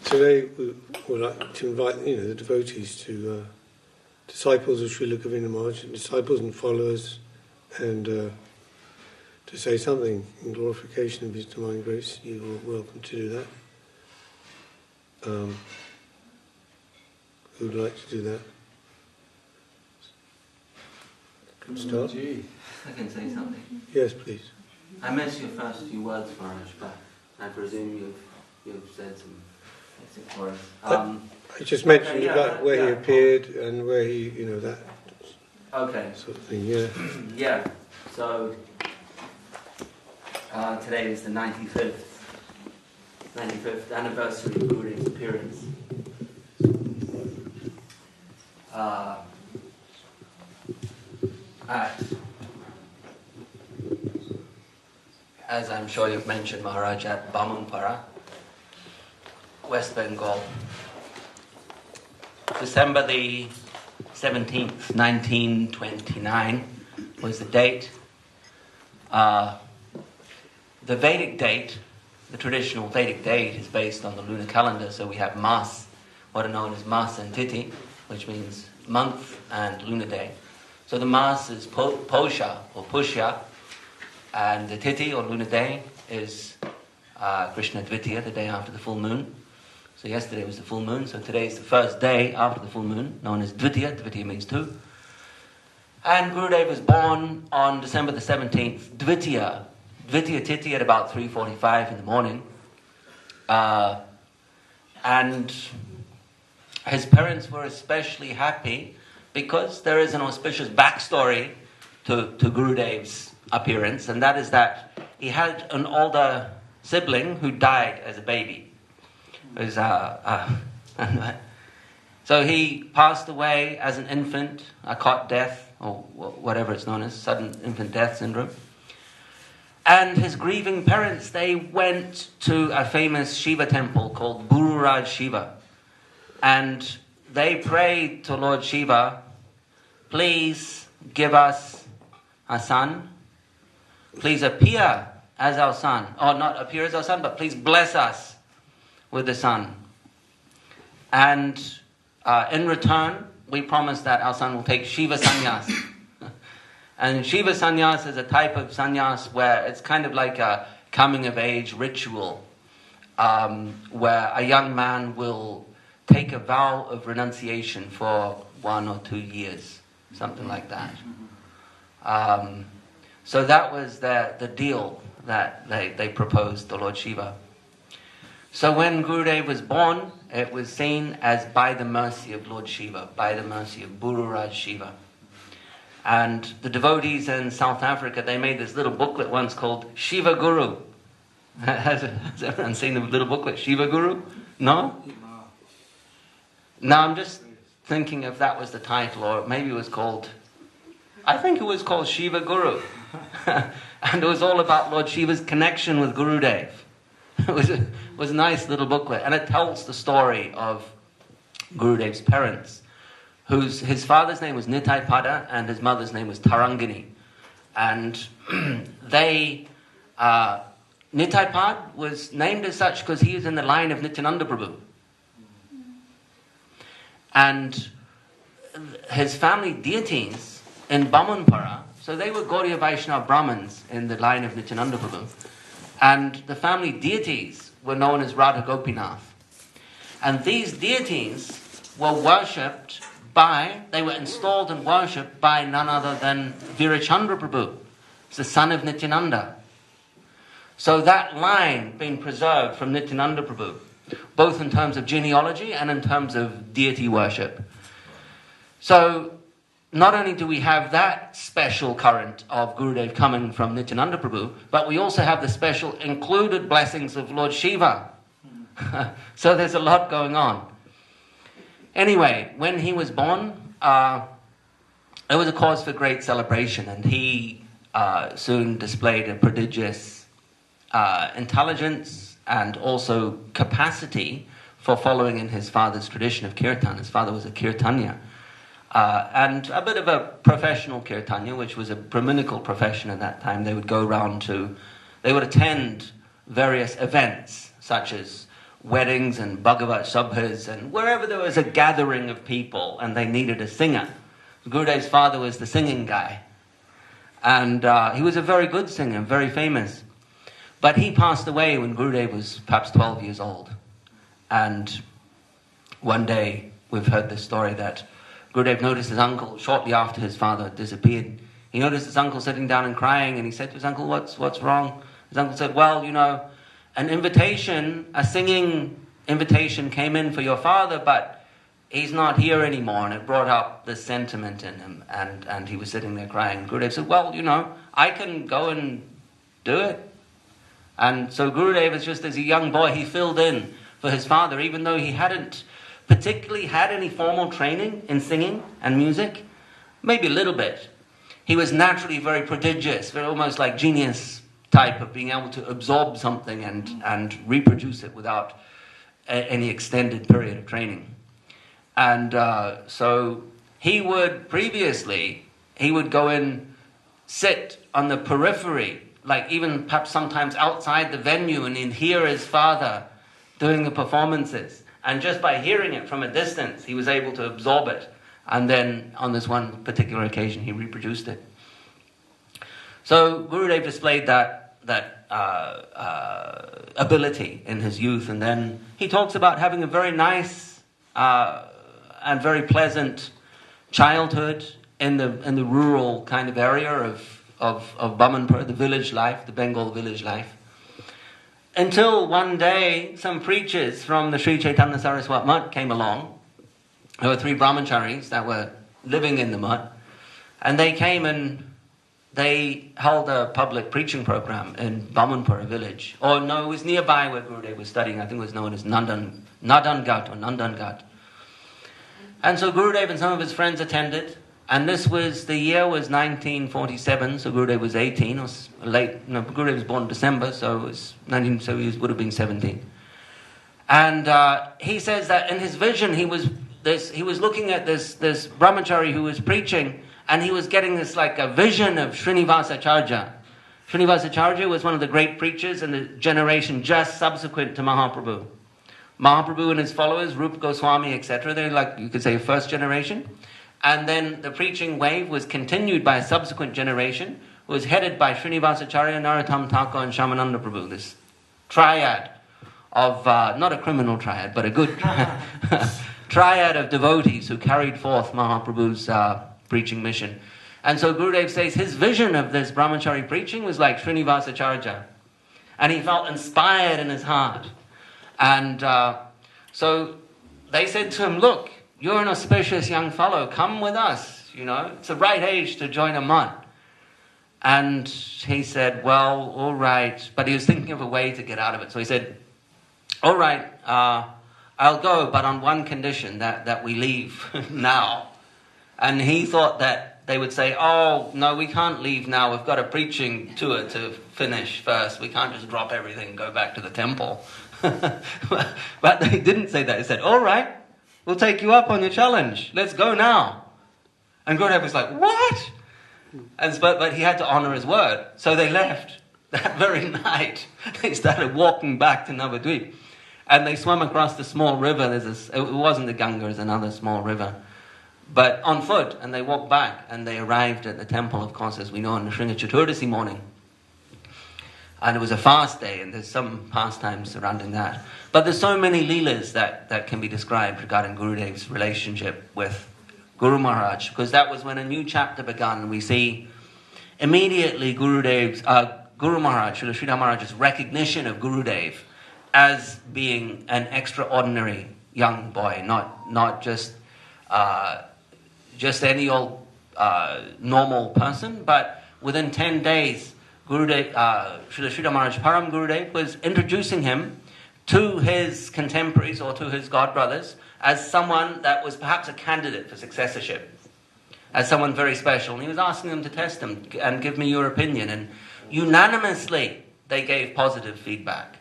today we would like to invite the devotees to disciples of Srila Govinda Maharaj, disciples and followers, and to say something in glorification of His Divine Grace. You are welcome to do that. Who would like to do that? Start? I can say something. Yes, please. I missed your first few words, Maharaj, but I presume you've said some basic words. I just mentioned about where he appeared and where he, that sort of thing, yeah. Yeah, so today is the 95th anniversary of Gurudev's appearance. As I'm sure you've mentioned, Maharaj, at Bamunpara, West Bengal. December the 17th, 1929 was the date. The Vedic date, the traditional Vedic date, is based on the lunar calendar, so we have Mas, what are known as Mas and Tithi, which means month and lunar day. So the Mas is Posha or Pushya, and the Tithi or lunar day is Krishna Dvitiya, the day after the full moon. So yesterday was the full moon, so today is the first day after the full moon, known as Dvitiya. Dvitiya means two. And Gurudev was born on December the 17th, Dvitiya Tithi at about 3:45 in the morning. And his parents were especially happy because there is an auspicious backstory to Gurudev's appearance, and that is that he had an older sibling who died as a baby. So he passed away as an infant, a cot death, or whatever it's known as, sudden infant death syndrome. And his grieving parents, they went to a famous Shiva temple called Bururaj Shiva. And they prayed to Lord Shiva, please give us a son. Please appear as our son. Or not appear as our son, but please bless us with a son. And in return, we promise that our son will take Shiva Sannyas. And Shiva Sannyas is a type of sannyas where it's kind of like a coming-of-age ritual, where a young man will take a vow of renunciation for 1 or 2 years, something like that. So that was the deal that they proposed to Lord Shiva. So when Gurudev was born, it was seen as by the mercy of Lord Shiva, by the mercy of Bururaj Shiva. And the devotees in South Africa, they made this little booklet once called Shiva Guru. Has everyone seen the little booklet, Shiva Guru? No? No, I'm just thinking if that was the title, or maybe it was called, I think it was called Shiva Guru. And it was all about Lord Shiva's connection with Gurudev. It was a nice little booklet, and it tells the story of Gurudev's parents, his father's name was Nitai Pada and his mother's name was Tarangini. And Nitai Pad was named as such because he is in the line of Nityananda Prabhu. And his family deities in Bamanpara, so they were Gaudiya Vaishnava Brahmins in the line of Nityananda Prabhu. And the family deities were known as Radha Gopinath. And these deities were worshipped they were installed and worshipped by none other than Virachandra Prabhu, the son of Nityananda. So that line being preserved from Nityananda Prabhu, both in terms of genealogy and in terms of deity worship. So not only do we have that special current of Gurudev coming from Nityananda Prabhu, but we also have the special included blessings of Lord Shiva. So there's a lot going on. Anyway, when he was born, it was a cause for great celebration, and he soon displayed a prodigious intelligence and also capacity for following in his father's tradition of kirtan. His father was a kirtanya. And a bit of a professional kirtanya, which was a Brahminical profession at that time. They would go around they would attend various events, such as weddings and Bhagavat Sabhas, and wherever there was a gathering of people and they needed a singer. Gurudev's father was the singing guy. And he was a very good singer, very famous. But he passed away when Gurudev was perhaps 12 years old. And one day, we've heard this story that Gurudev noticed his uncle, shortly after his father disappeared, he noticed his uncle sitting down and crying, and he said to his uncle, what's wrong? His uncle said, well, a singing invitation came in for your father, but he's not here anymore. And it brought up this sentiment in him, and he was sitting there crying. Gurudev said, well, I can go and do it. And so Gurudev, is just as a young boy, he filled in for his father, even though he hadn't particularly had any formal training in singing and music, maybe a little bit. He was naturally very prodigious, very almost like genius type of being able to absorb something and reproduce it without any extended period of training. And so he would go and sit on the periphery, like even perhaps sometimes outside the venue, and he'd hear his father doing the performances. And just by hearing it from a distance, he was able to absorb it. And then on this one particular occasion, he reproduced it. So Gurudev displayed that ability in his youth. And then he talks about having a very nice and very pleasant childhood in the rural kind of area of Bamanpur, the village life, the Bengal village life. Until one day, some preachers from the Sri Chaitanya Saraswat Mutt came along. There were 3 brahmacharis that were living in the mutt. And they came and they held a public preaching program in Bamanpura village. Or no, it was nearby where Gurudev was studying. I think it was known as Nandangat. And so Gurudev and some of his friends attended. And the year was 1947, so Gurudev was 18, or late, Gurudev was born in December, so it was 19, so he would have been 17. And he says that in his vision, he was looking at this brahmachari who was preaching, and he was getting this like a vision of Srinivasacharya. Srinivasacharya was one of the great preachers in the generation just subsequent to Mahaprabhu. Mahaprabhu and his followers, Rupa Goswami, etc., they're like, you could say, first generation. And then the preaching wave was continued by a subsequent generation, who was headed by Srinivasacharya, Narottam Thakur, and Shamananda Prabhu, this triad of, not a criminal triad, but a good triad of devotees who carried forth Mahaprabhu's preaching mission. And so Gurudev says his vision of this brahmachari preaching was like Srinivasacharya. And he felt inspired in his heart. And so they said to him, look, you're an auspicious young fellow, come with us, it's the right age to join a month. And he said, well, all right, but he was thinking of a way to get out of it. So he said, all right, I'll go, but on one condition, that we leave now. And he thought that they would say, oh, no, we can't leave now, we've got a preaching tour to finish first, we can't just drop everything and go back to the temple. But they didn't say that. They said, all right, we'll take you up on your challenge. Let's go now. And Gurudev was like, what? But he had to honor his word. So they left that very night. They started walking back to Navadvip. And they swam across the small river. It wasn't the Ganga, it was another small river. But on foot. And they walked back. And they arrived at the temple, of course, as we know, on the Shringa Chaturdasi morning. And it was a fast day, and there's some pastimes surrounding that. But there's so many leelas that can be described regarding Gurudev's relationship with Guru Maharaj, because that was when a new chapter began. We see immediately Guru Maharaj, Srila Sridhar Maharaj's recognition of Gurudev as being an extraordinary young boy, not just any old normal person, but within 10 days, Gurudev, Srila Sridhar Maharaj Param Gurudev was introducing him to his contemporaries or to his godbrothers as someone that was perhaps a candidate for successorship, as someone very special. And he was asking them to test him and give me your opinion. And unanimously, they gave positive feedback.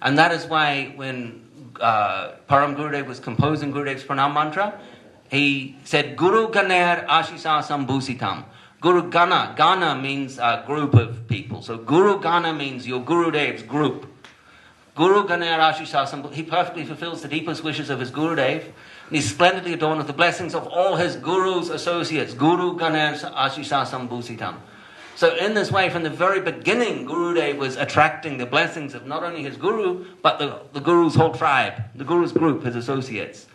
And that is why when Param Gurudev was composing Gurudev's Pranam mantra, he said, Guru Ganer Ashisa Sambhusitam. Guru Gana means a group of people. So Guru Gana means your Gurudev's group. Guru Ganer Ashisa Sambhusitam. He perfectly fulfills the deepest wishes of his Gurudev. And he's splendidly adorned with the blessings of all his Guru's associates. Guru Ganer Ashisa Sambhusitam. So in this way, from the very beginning, Gurudev was attracting the blessings of not only his Guru, but the Guru's whole tribe, the Guru's group, his associates.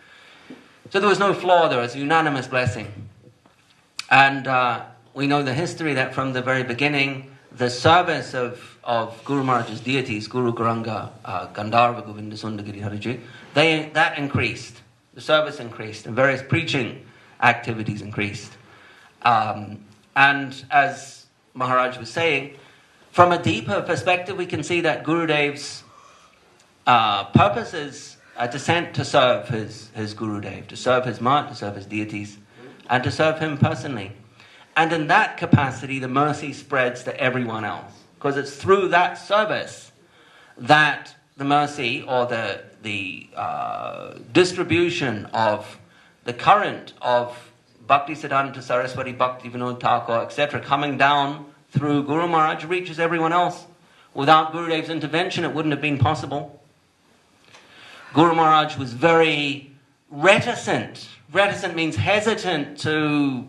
So there was no flaw, there was a unanimous blessing. And we know the history that from the very beginning, the service of Guru Maharaj's deities, Guru Gauranga, Gandharva, Govinda, Sundagiri, Hariji, that increased. The service increased, and various preaching activities increased. And as Maharaj was saying, from a deeper perspective, we can see that Gurudev's purpose is to serve his Gurudev, to serve his Mat, to serve his deities, and to serve him personally. And in that capacity, the mercy spreads to everyone else. Because it's through that service that the mercy or the distribution of the current of Bhakti Siddhanta Saraswati, Bhakti Vinod Thakur, etc., coming down through Guru Maharaj reaches everyone else. Without Gurudev's intervention, it wouldn't have been possible. Guru Maharaj was very reticent. Reticent means hesitant to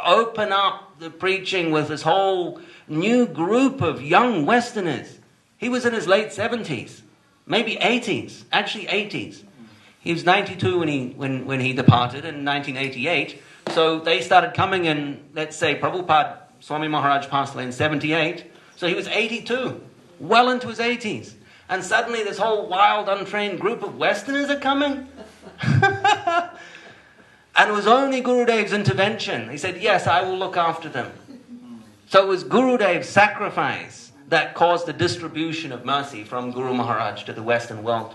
open up the preaching with this whole new group of young Westerners. He was in his late 70s, maybe 80s, actually 80s. He was 92 when he departed in 1988. So they started coming in, let's say, Prabhupada, Swami Maharaj passed away in 78. So he was 82, well into his 80s. And suddenly this whole wild, untrained group of Westerners are coming. And it was only Gurudev's intervention. He said, yes, I will look after them. So it was Gurudev's sacrifice that caused the distribution of mercy from Guru Maharaj to the Western world.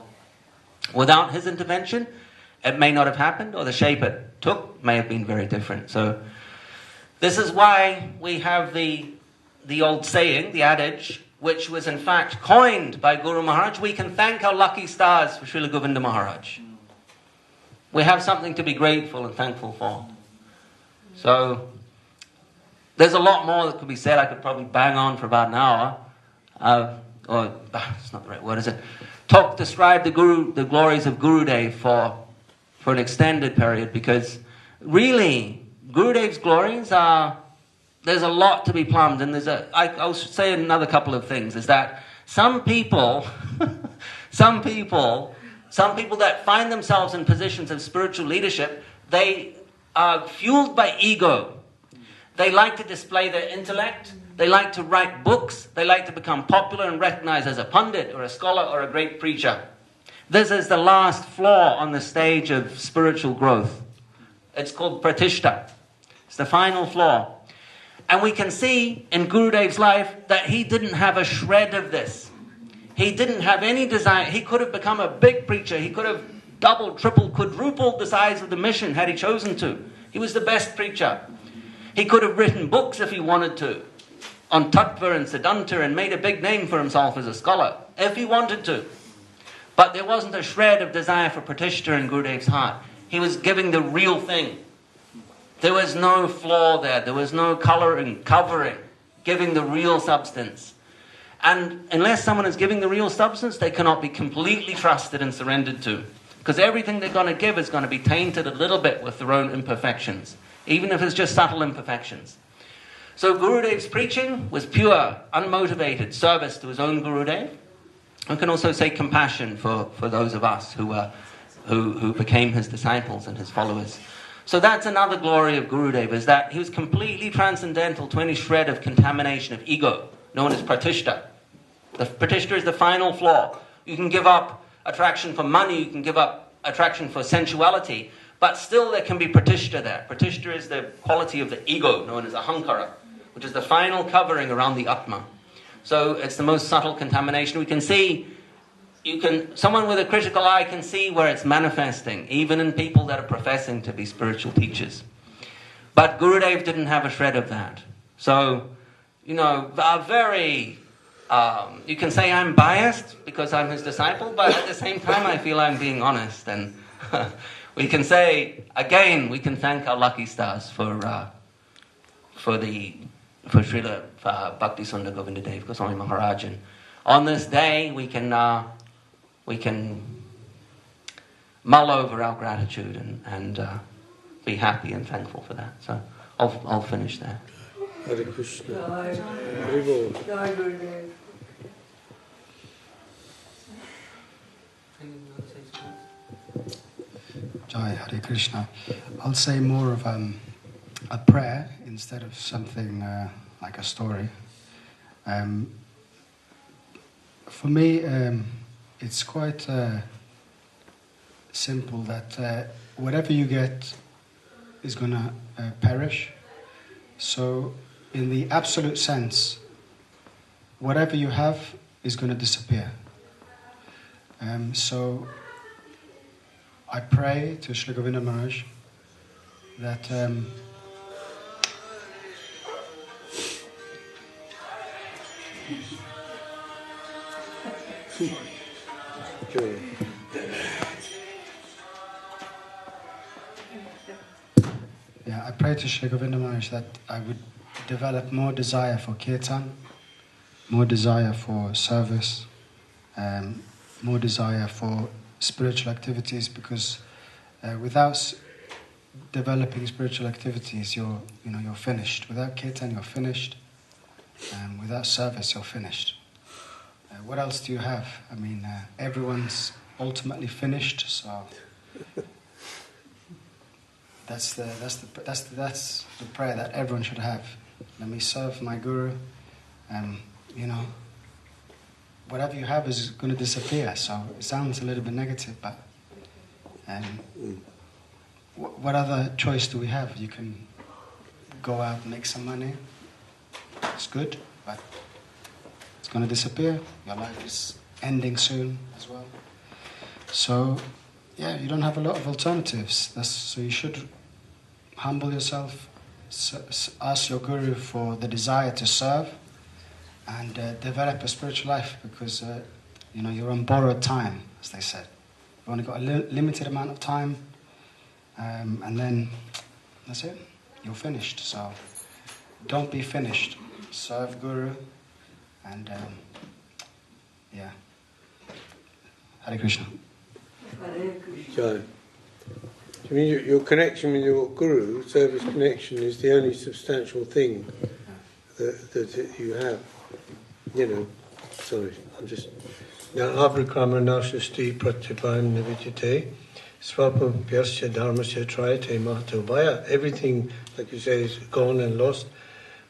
Without his intervention, it may not have happened, or the shape it took may have been very different. So this is why we have the old saying, the adage, which was in fact coined by Guru Maharaj. We can thank our lucky stars for Srila Govinda Maharaj. We have something to be grateful and thankful for. So there's a lot more that could be said. I could probably bang on for about an hour. It's not the right word, is it? Describe the glories of Gurudev for an extended period, because really Gurudev's glories there's a lot to be plumbed, and I'll say another couple of things, is that some people that find themselves in positions of spiritual leadership, they are fueled by ego. They like to display their intellect. They like to write books. They like to become popular and recognized as a pundit or a scholar or a great preacher. This is the last flaw on the stage of spiritual growth. It's called pratishta. It's the final flaw. And we can see in Gurudev's life that he didn't have a shred of this. He didn't have any desire. He could have become a big preacher. He could have doubled, tripled, quadrupled the size of the mission had he chosen to. He was the best preacher. He could have written books if he wanted to on tattva and siddhanta and made a big name for himself as a scholar, if he wanted to. But there wasn't a shred of desire for pratishta in Gurudev's heart. He was giving the real thing. There was no flaw there. There was no covering, giving the real substance. And unless someone is giving the real substance, they cannot be completely trusted and surrendered to. Because everything they're going to give is going to be tainted a little bit with their own imperfections, even if it's just subtle imperfections. So Gurudev's preaching was pure, unmotivated service to his own Gurudev. We can also say compassion for those of us who became his disciples and his followers. So that's another glory of Gurudev, is that he was completely transcendental to any shred of contamination of ego, known as pratishta. The pratishta is the final flaw. You can give up attraction for money, you can give up attraction for sensuality, but still there can be pratishta there. Pratishta is the quality of the ego, known as ahankara, which is the final covering around the atma. So it's the most subtle contamination. We can see, someone with a critical eye can see where it's manifesting, even in people that are professing to be spiritual teachers. But Gurudev didn't have a shred of that. So, you can say I'm biased because I'm his disciple, but at the same time I feel I'm being honest. And we can say, again, we can thank our lucky stars for Srila Bhakti Sundar Govinda Dev-Goswami Maharaj. And on this day, we can mull over our gratitude and be happy and thankful for that. So I'll finish there. Hare Krishna. Hare Bol. Jai Hare Krishna. I'll say more of a prayer instead of something like a story. For me, it's quite simple that whatever you get is going to perish. So, in the absolute sense, whatever you have is going to disappear. So, I pray to Srila Govinda Maharaj that I pray to Srila Govinda Maharaj that I would develop more desire for kirtan, more desire for service, more desire for spiritual activities, because without developing spiritual activities, you're finished. Without kirtan, you're finished. Without service, you're finished. What else do you have? I mean, everyone's ultimately finished. So that's the prayer that everyone should have. Let me serve my guru. Whatever you have is going to disappear. So it sounds a little bit negative, but what other choice do we have? You can go out and make some money, it's good, but it's going to disappear. Your life is ending soon as well. So, yeah, you don't have a lot of alternatives. So you should humble yourself, ask your guru for the desire to serve, and develop a spiritual life, because you're on borrowed time, as they said. You've only got a limited amount of time, and then that's it. You're finished. So don't be finished. Serve Guru, and yeah. Hare Krishna. Jai. You mean your connection with your Guru, service connection, is the only substantial thing that you have? Sorry, I'm just... Now, abrikrama nashasti pratyapayam nivijite svapam pyasya dharmasya trayate mahatobaya. Everything, like you say, is gone and lost,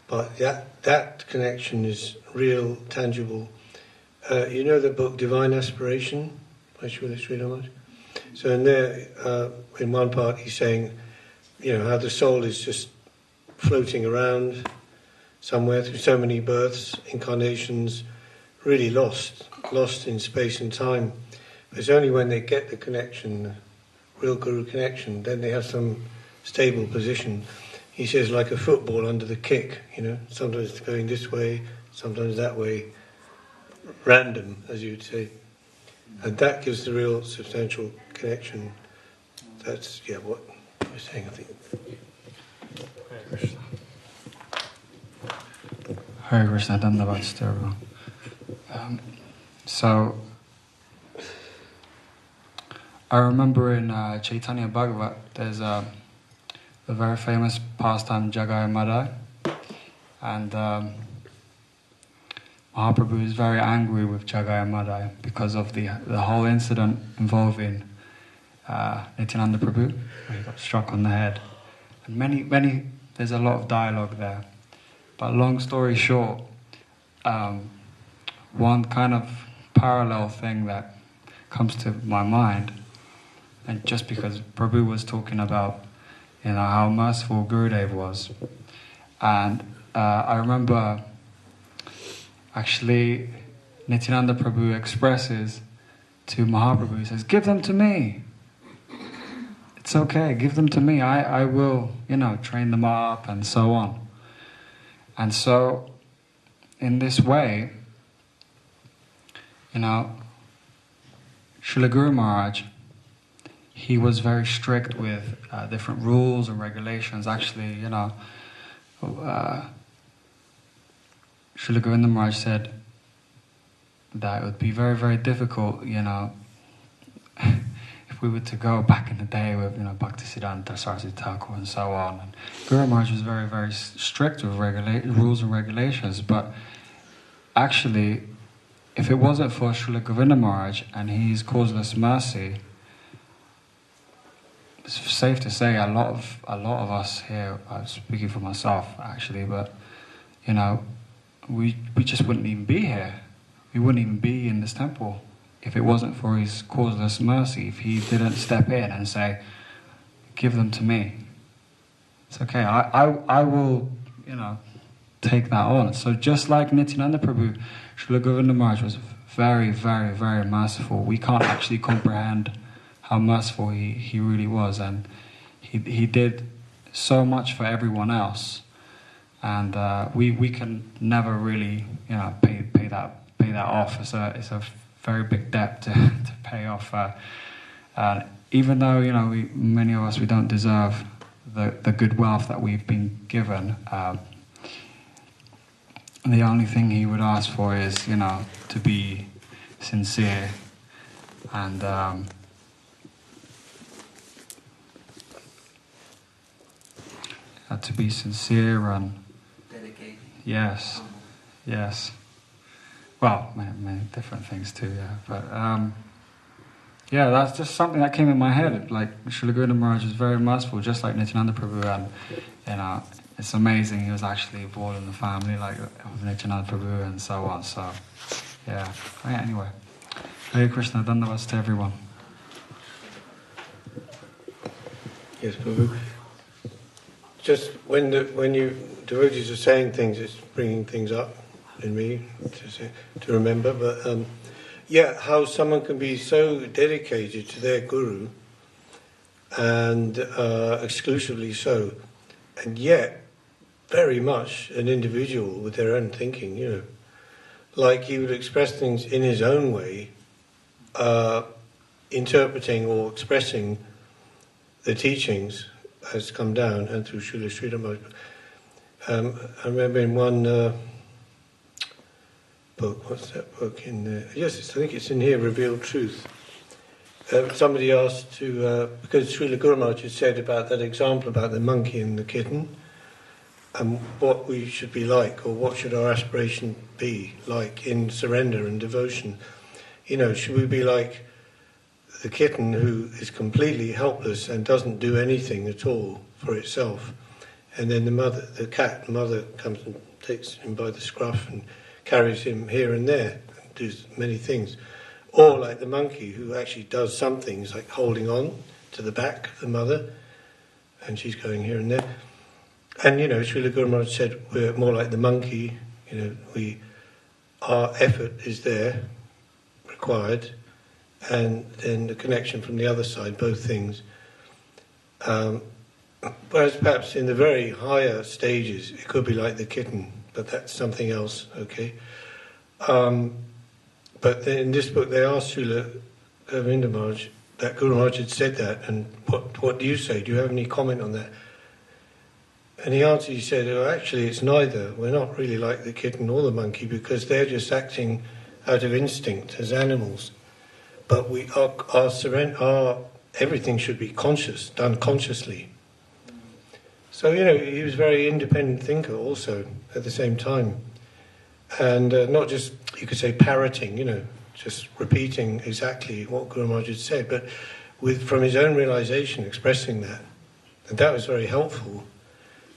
but that connection is real, tangible. You know the book Divine Aspiration by Srila? So in there, in one part, he's saying, how the soul is just floating around somewhere through so many births, incarnations, really lost in space and time. But it's only when they get the connection, real Guru connection, then they have some stable position. He says, like a football under the kick, sometimes it's going this way, sometimes that way, random, as you would say. And that gives the real substantial connection. That's, what you're saying, I think. Hare Krishna. Hare Krishna, Dandavad Sterva. So, I remember in Chaitanya Bhagavat, there's the very famous pastime Jagaya Madai, and Mahaprabhu is very angry with Jagaya Madai because of the whole incident involving Nityananda Prabhu, where he got struck on the head. And there's a lot of dialogue there. But long story short, one kind of parallel thing that comes to my mind, and just because Prabhu was talking about, how merciful Gurudev was, and I remember actually Nityananda Prabhu expresses to Mahaprabhu, he says, "Give them to me. It's okay, give them to me. I will, train them up," and so on. And so, in this way, Srila Guru Maharaj, he was very strict with different rules and regulations. Actually, Srila Govinda Maharaj said that it would be very, very difficult, if we were to go back in the day with, Bhaktisiddhanta Saraswati Thakur and so on. And Guru Maharaj was very, very strict with rules and regulations. But actually, if it wasn't for Srila Govinda Maharaj and his causeless mercy, it's safe to say a lot of us here, I'm speaking for myself actually, but we just wouldn't even be here. We wouldn't even be in this temple if it wasn't for his causeless mercy, if he didn't step in and say, "Give them to me. It's okay, I will, take that on." So just like Nityananda Prabhu, Srila Govinda Maharaj was very, very, very merciful. We can't actually comprehend how merciful he really was, and he did so much for everyone else, and we can never really pay that off. It's a very big debt to pay off. Even though many of us, we don't deserve the good wealth that we've been given. The only thing he would ask for is to be sincere and to be sincere and dedicated. Yes. Well, many different things too, yeah. But that's just something that came in my head. Like Srila Govinda Maharaj was very merciful, just like Nityananda Prabhu, and it's amazing he was actually born in the family like of Nityananda Prabhu and so on. So yeah. Anyway, Hare Krishna, Dandavats to everyone. Yes, Prabhu. just when you devotees are saying things, it's bringing things up in me to remember. But how someone can be so dedicated to their guru, and exclusively so, and yet very much an individual with their own thinking. Like he would express things in his own way, interpreting or expressing the teachings as come down and through Srila Maharaj. I remember in one book, what's that book in there? Yes, I think it's in here, Revealed Truth. Somebody asked because Srila Guru Maharaj had said about that example about the monkey and the kitten, and what we should be like, or what should our aspiration be like in surrender and devotion. Should we be like the kitten who is completely helpless and doesn't do anything at all for itself, and then the cat mother comes and takes him by the scruff and carries him here and there and does many things? Or like the monkey who actually does some things, like holding on to the back of the mother, and she's going here and there. And Srila Guru Maharaj said we're more like the monkey. Our effort is there, required, and then the connection from the other side, both things. Whereas perhaps in the very higher stages it could be like the kitten, but that's something else, okay? But in this book they asked Srila Govinda Maharaj, that Guru Maharaj had said that, and what do you say? Do you have any comment on that? And he answered, he said, actually it's neither. We're not really like the kitten or the monkey, because they're just acting out of instinct as animals. But our everything should be conscious, done consciously. So, he was a very independent thinker also at the same time. And not just, you could say, parroting, just repeating exactly what Guru Maharaj had said, but from his own realization, expressing that. And that was very helpful.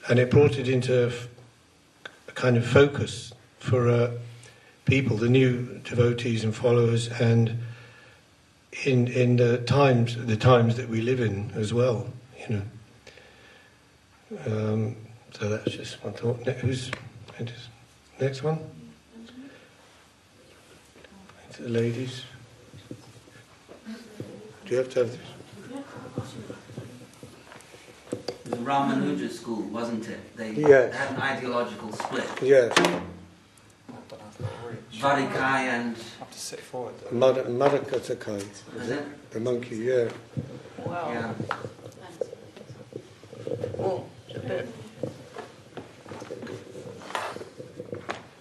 And it brought it into a kind of focus for people, the new devotees and followers, and in the times that we live in as well, So that's just one thought. Next one? To the ladies. Do you have to have this? The Ramanuja school, wasn't it? They Yes. had an ideological split. Yes. Varikai and... have to sit forward. Madhukatakai. Was it? The monkey, yeah. Wow. Yeah. Oh, a bit.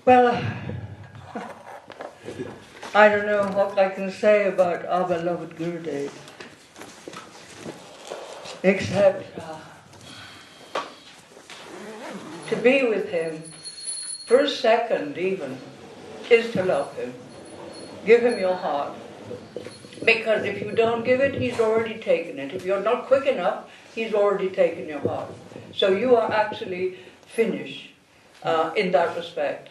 Well, I don't know what I can say about our beloved Gurudev, except to be with him for a second even is to love him. Give him your heart. Because if you don't give it, he's already taken it. If you're not quick enough, he's already taken your heart. So you are actually finished in that respect.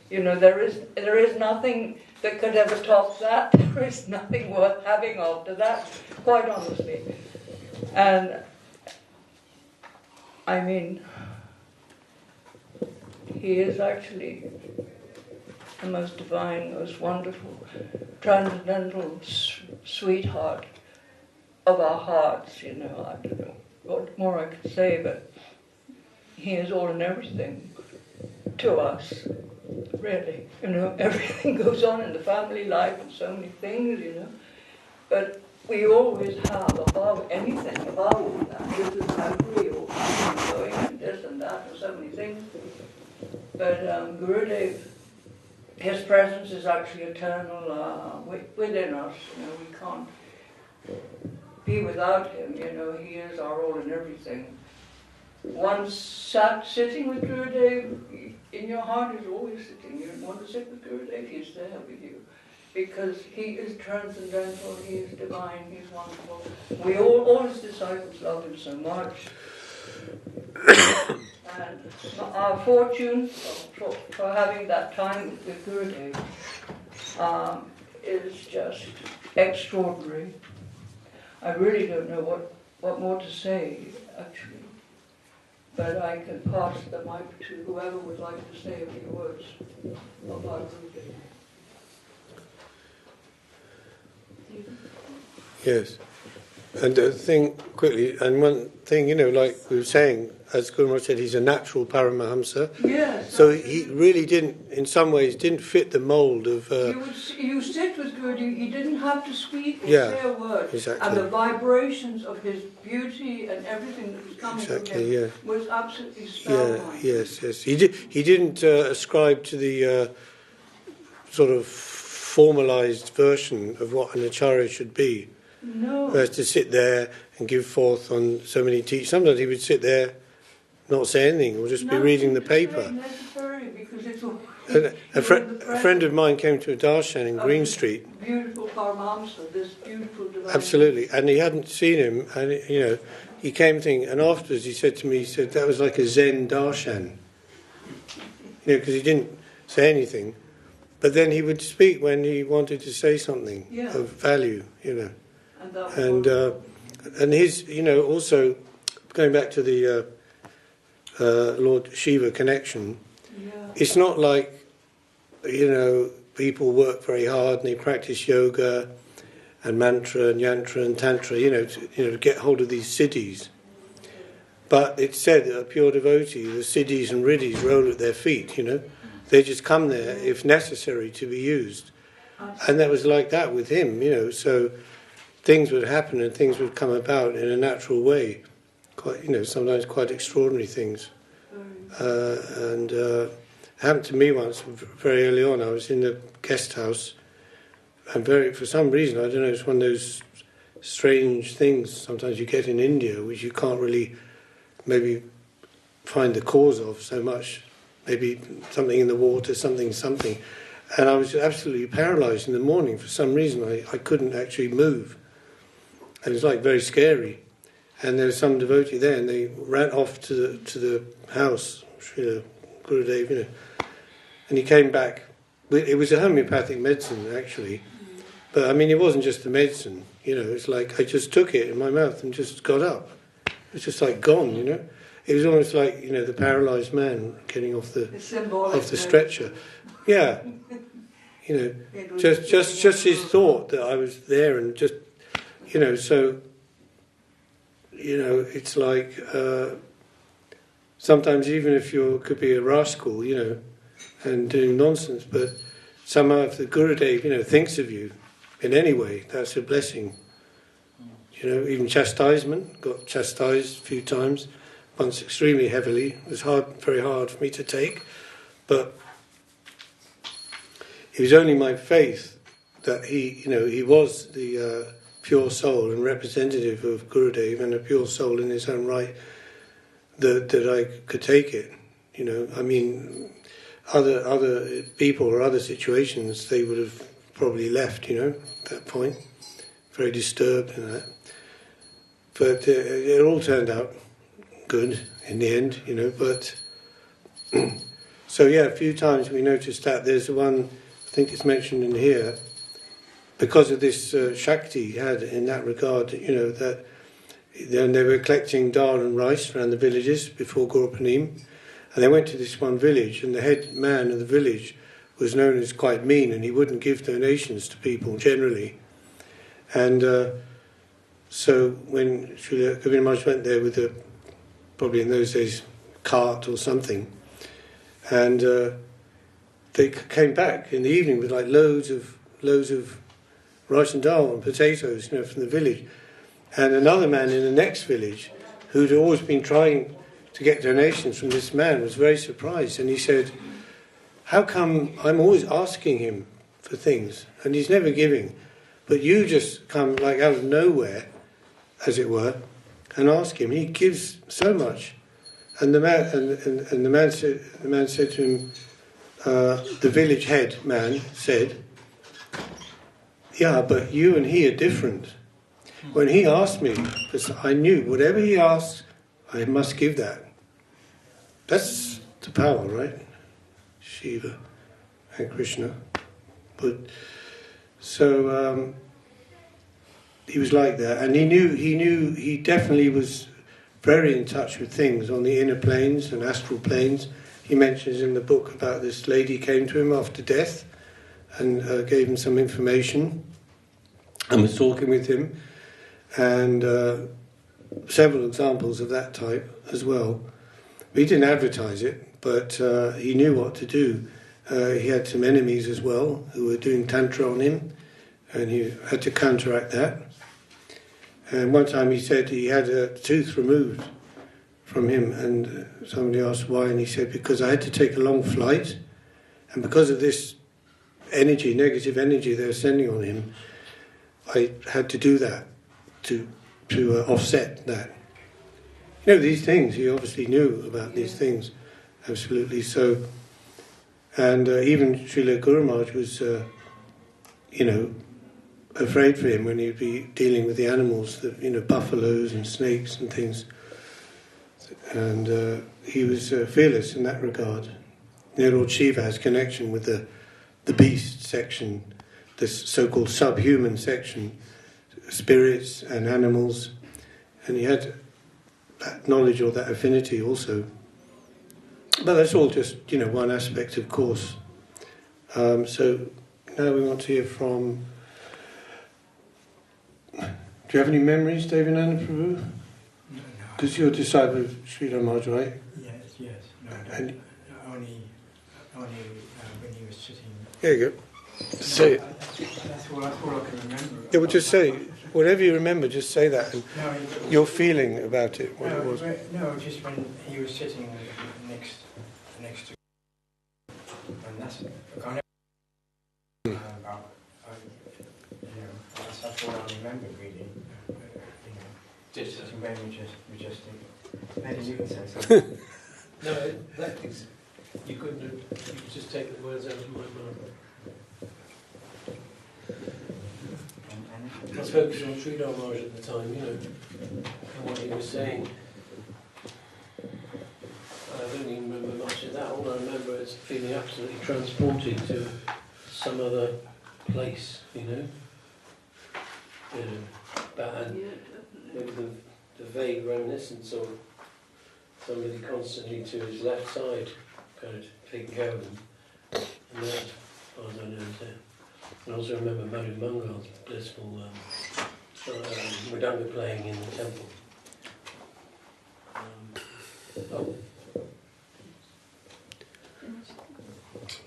There is nothing that could ever top that. There is nothing worth having after that, quite honestly. And I mean, he is actually the most divine, most wonderful, transcendental sweetheart of our hearts, I don't know what more I can say, but he is all and everything to us, really. Everything goes on in the family life and so many things, but we always have above anything, above all that, this is country or going and this and that and so many things. But Gurudev, his presence is actually eternal within us. We can't be without him. He is our all and everything. Once sitting with Gurudev, in your heart is always sitting. You want to sit with Gurudev, he's there with you. Because he is transcendental, he is divine, he's wonderful. We all his disciples love him so much. And our fortune for having that time with Gurudev is just extraordinary. I really don't know what more to say, actually. but I can pass the mic to whoever would like to say a few words about Gurudev. Yes. And the thing, quickly, and one thing, like we were saying, as Guru Maharaj said, he's a natural Paramahamsa. Yes. So he really didn't, in some ways, didn't fit the mould of... you sit with Gurudev, he didn't have to speak or Yeah, say a word. exactly. And the vibrations of his beauty and everything that was coming from him was absolutely spellbound. Yes. He didn't ascribe to the sort of formalised version of what an acharya should be. No. Who has to sit there and give forth on so many teachings. Sometimes he would sit there, not say anything, or just be reading the paper. Necessary, because it's all, A friend of mine came to a darshan in Green Street. Beautiful Paramahamsa, this beautiful divine. Absolutely, and he hadn't seen him, and he came thinking, and afterwards he said to me, that was like a Zen darshan, because he didn't say anything, but then he would speak when he wanted to say something of value, and his, also going back to the Lord Shiva connection. It's not like, people work very hard and they practice yoga and mantra and yantra and tantra, to get hold of these siddhis. But it's said that a pure devotee, the siddhis and riddhis roll at their feet, They just come there if necessary to be used. And that was like that with him, so things would happen and things would come about in a natural way. Quite, sometimes quite extraordinary things. It happened to me once, very early on. I was in the guest house, and for some reason, I don't know, it's one of those strange things sometimes you get in India, which you can't really maybe find the cause of so much. Maybe something in the water, something. And I was absolutely paralysed in the morning for some reason. I couldn't actually move. And it was like very scary. And there was some devotee there, and they ran off to the house, Srila Gurudev, and he came back. It was a homeopathic medicine, actually. But, I mean, it wasn't just the medicine, It's like I just took it in my mouth and just got up. It was just like gone, It was almost like, the paralysed man getting off the stretcher. Yeah. Just his thought that I was there and just, so... it's like sometimes even if you could be a rascal, and doing nonsense, but somehow if the Gurudev, thinks of you in any way, that's a blessing. Even chastisement, got chastised a few times, once extremely heavily. It was very hard for me to take, but it was only my faith that he was the pure soul and representative of Gurudev and a pure soul in his own right, that I could take it. I mean, other people or other situations, they would have probably left, at that point, very disturbed and that. But it all turned out good in the end, but... So a few times we noticed that. There's one, I think it's mentioned in here, because of this Shakti he had in that regard, that then they were collecting dal and rice around the villages before Gaurupanim, and they went to this one village, and the head man of the village was known as quite mean, and he wouldn't give donations to people generally. And so when Srila Govinda Maharaj went there with probably in those days, cart or something, and they came back in the evening with like loads of rice and dal and potatoes, from the village. And another man in the next village, who'd always been trying to get donations from this man, was very surprised. And he said, how come I'm always asking him for things, and he's never giving, but you just come like out of nowhere, as it were, and ask him. He gives so much. And the man said to him, the village head man said, yeah, but you and he are different. When he asked me, I knew whatever he asked, I must give that. That's the power, right? Shiva and Krishna. But so he was like that, and he definitely was very in touch with things on the inner planes and astral planes. He mentions in the book about this lady came to him after death and gave him some information and was talking with him, and several examples of that type as well. He didn't advertise it, but he knew what to do. He had some enemies as well who were doing tantra on him, and he had to counteract that. And one time he said he had a tooth removed from him, and somebody asked why, and he said, because I had to take a long flight, and because of this energy, negative energy they were sending on him, I had to do that to offset that. You know, these things, he obviously knew about these things, absolutely. So, and even Srila Guru Maharaj was, afraid for him when he'd be dealing with the animals, buffaloes and snakes and things. And he was fearless in that regard. Lord Shiva has connection with the beast section, this so-called subhuman section, spirits and animals, and he had that knowledge or that affinity also. But that's all just, one aspect, of course. So now we want to hear from... Do you have any memories, Devananda Prabhu? No. Because you're a disciple of Srila Maharaj, right? Yes. No. Only when he was sitting... There you go. Say it. That's all I can remember. Yeah, well, just say, whatever you remember, just say that. And your feeling about it, what it was. No, just when he was sitting next to... And that's kind of... about... That's all I remember, really. Just very majestic. Maybe you can say something. No, you couldn't have, you could just take the words out of my mouth. I was focused on Srila Maharaj at the time, and what he was saying. I don't even remember much of that. All I remember is feeling absolutely transported to some other place, and maybe the vague reminiscence of somebody constantly to his left side, kind of taking care of him. And that, as far as I know, is there. And I also remember Madhu Mangal's blissful mridanga playing in the temple.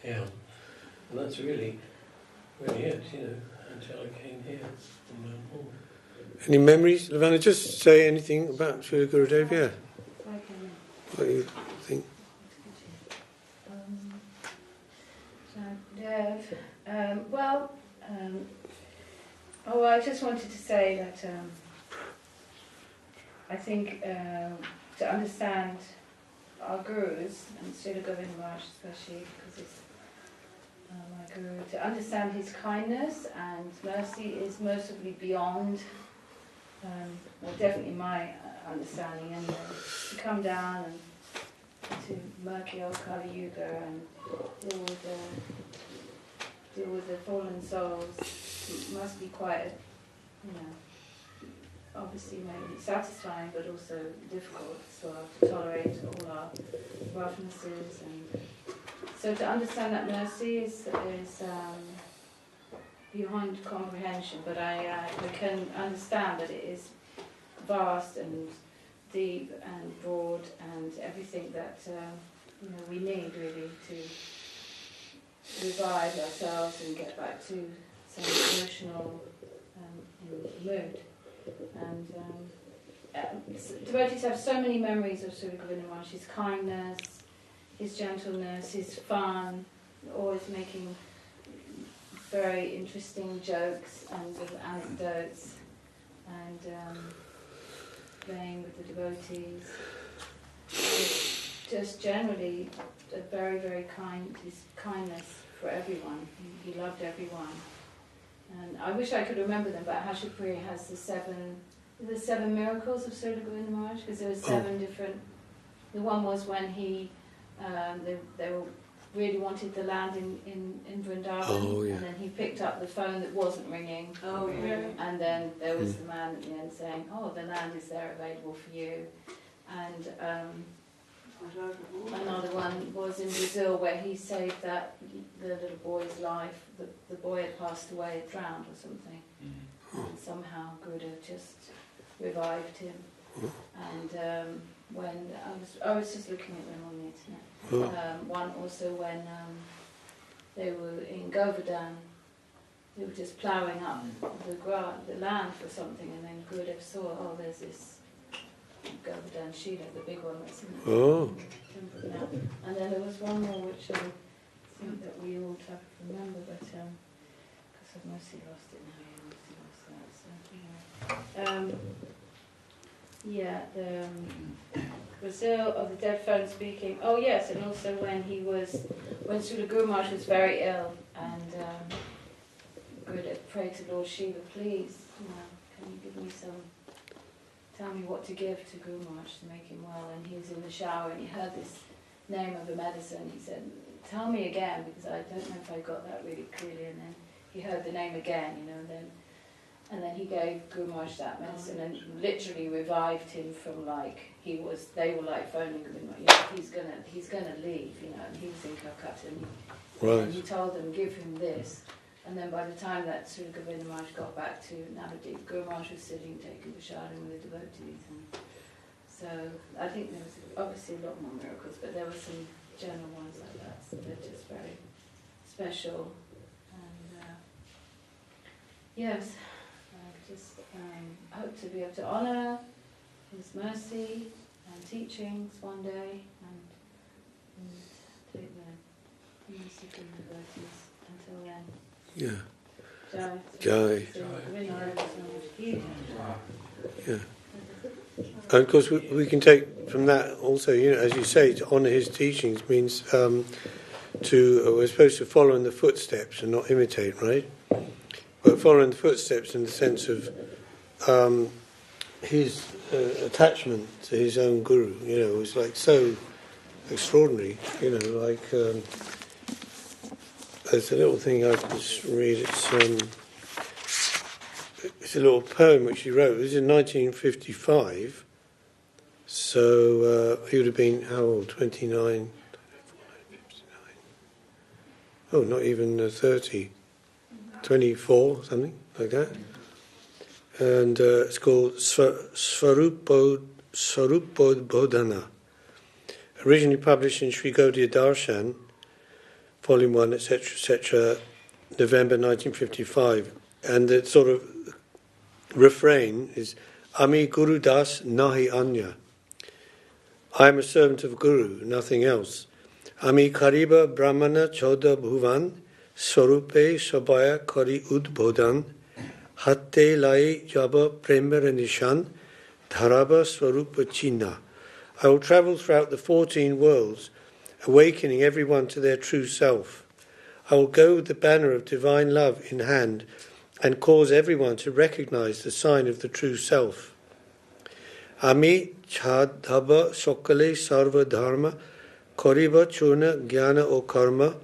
Yeah, and that's really it, until I came here and learned more. Any memories? Lavana, just say anything about Srila Gurudev, yeah. What do you think? I just wanted to say that I think to understand our gurus, and Srila Govinda Maharaj especially, because he's my guru, to understand his kindness and mercy is mostly beyond, definitely my understanding, and to come down and to murky old Kali Yuga and deal with the fallen souls must be quite, obviously maybe satisfying, but also difficult as well to tolerate all our roughnesses. And so to understand that mercy is beyond comprehension, but I can understand that it is vast and deep and broad and everything that we need really to revive ourselves and get back to some emotional mood. And devotees have so many memories of Srila Govinda Maharaj, his kindness, his gentleness, his fun, always making very interesting jokes and anecdotes, and playing with the devotees. Just generally a very, very his kindness for everyone. He loved everyone. And I wish I could remember them, but Hashapriya has the seven miracles of Srila Govinda Maharaj, because there were seven different. The one was when they really wanted the land in Vrindavan, and then he picked up the phone that wasn't ringing. And then there was the man at the end saying, "Oh, the land is there available for you." and another one was in Brazil where he saved the little boy's life. The boy had passed away, had drowned or something, and somehow Buddha just revived him. And when I was just looking at them on the internet. One also when they were in Govardhan, they were just ploughing up the land for something, and then Gurudev saw, there's this Govardhan Shila, the big one that's in the temple now. And then there was one more which I think that we all have to remember, but because I've mostly lost it now. The Brazil, the dead phone speaking. Oh yes, and also when Srila Guru Maharaj was very ill, and Gurudev prayed to Lord Shiva, please, can you give me tell me what to give to Guru Maharaj to make him well. And he was in the shower and he heard this name of a medicine. He said, tell me again, because I don't know if I got that really clearly. And then he heard the name again, and then he gave Guru Maharaj that medicine and literally revived him from they were like phoning him, he's gonna leave, and he was in Calcutta, and he told them, give him this. And then by the time that Srila Govinda Maharaj got back to Navadip, Guru Maharaj was sitting taking prasadam with the devotees. And so I think there was obviously a lot more miracles, but there were some general ones like that. So they're just very special. And yes, I just hope to be able to honour His mercy and teachings one day, and take the mercy from the devotees until then. Yeah. Jai. Yeah. And of course we can take from that also, as you say, to honour his teachings means we're supposed to follow in the footsteps and not imitate, right? But follow in the footsteps in the sense of his attachment to his own guru, was like so extraordinary, there's a little thing I can just read. It's a little poem which he wrote. It was in 1955. So he would have been, how old? 29? Oh, not even 30. 24, something like that. And it's called Svarupodbodhana. Originally published in Sri Gaudiya Darshan, Volume 1, etc., etc., November 1955. And the sort of refrain is, Ami Guru Das Nahi Anya. I am a servant of Guru, nothing else. Ami Kariba Brahmana Choda Bhuvan, Swarupe Sabaya Kari Udbodhan, Hatte Lai Jaba Premera Nishan, Dharaba Swarupa China. I will travel throughout the 14 worlds, awakening everyone to their true self. I will go with the banner of divine love in hand and cause everyone to recognize the sign of the true self. Ami chadhaba sokale sarva dharma koriba chuna jnana o karma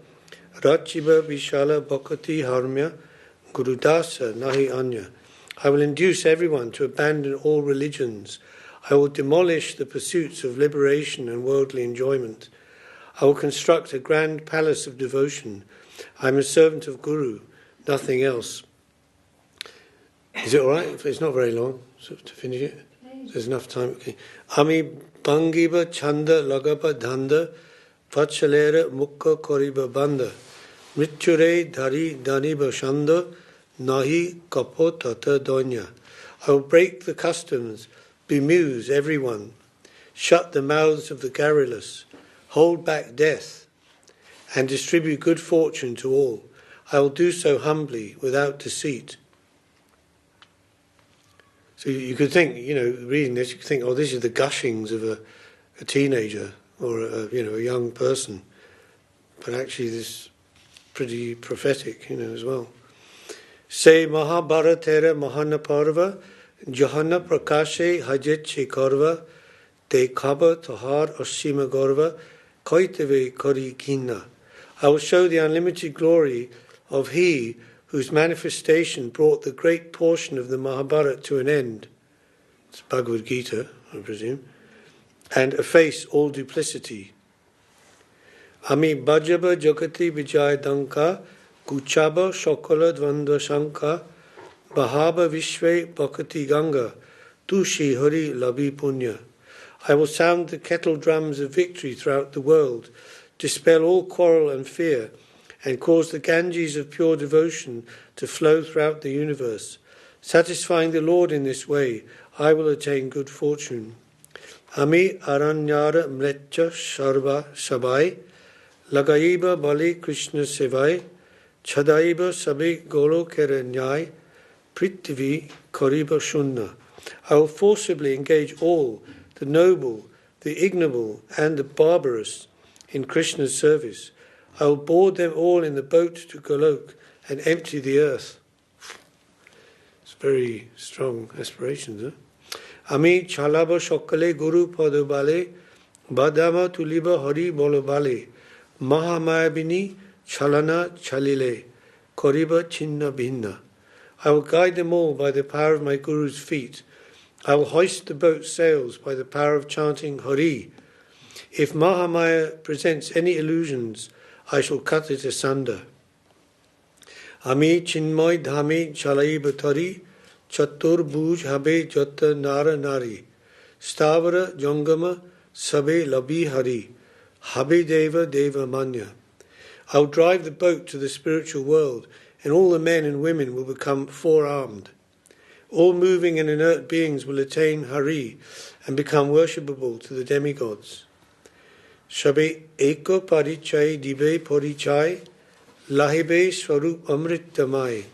rachiba vishala bhakati harmya gurudasa nahi anya. I will induce everyone to abandon all religions. I will demolish the pursuits of liberation and worldly enjoyment. I will construct a grand palace of devotion. I am a servant of Guru, nothing else. Is it all right? It's not very long to finish it. There's enough time. Okay. Ami bangiba chanda lagaba dhanda vachalera mukha koriba banda mritchure dhari dhaniba shanda nahi kapo tata donya. I will break the customs, bemuse everyone, shut the mouths of the garrulous, hold back death, and distribute good fortune to all. I will do so humbly, without deceit. So you could think, reading this, you could think, this is the gushings of a teenager or a young person. But actually, this is pretty prophetic, as well. Say Mahabharatera Mahana Parva, Johanna Prakashe Hajet Shekarva, Te Kaba Tahar Ashima Gorva, Koitave Kori Kina. I will show the unlimited glory of he whose manifestation brought the great portion of the Mahabharata to an end. It's Bhagavad Gita, I presume. and efface all duplicity. Ami bhajaba jagati vijay danka guchaba shokala dvanda shanka bahaba vishve bhakati ganga tushi hari labi punya. I will sound the kettle drums of victory throughout the world, dispel all quarrel and fear, and cause the Ganges of pure devotion to flow throughout the universe. Satisfying the Lord in this way, I will attain good fortune. Ami aranyara mlecha sharva sabai, lagaiba bali Krishna sevai, chadaiba sabi golo keranyai, prithvi kariba shunna. I will forcibly engage all, the noble, the ignoble, and the barbarous, in Krishna's service. I will board them all in the boat to Golok and empty the earth. It's very strong aspirations, huh? Ami chalaba shokale guru padobale, badama tuliba hari bolobale, mahamayabini chalana chalile, koriba chinna bhinna. I will guide them all by the power of my Guru's feet. I will hoist the boat's sails by the power of chanting Hari. If Mahamaya presents any illusions, I shall cut it asunder. Ami chinmoy dhami chalai batari, chatur bhuj habe jata nara nari, stavara jangama sabe labi hari, habe deva deva manya. I will drive the boat to the spiritual world, and all the men and women will become four-armed. All moving and inert beings will attain Hari and become worshipable to the demigods. Shabe eko parichay dibe parichay, lahibe swarup amritamai,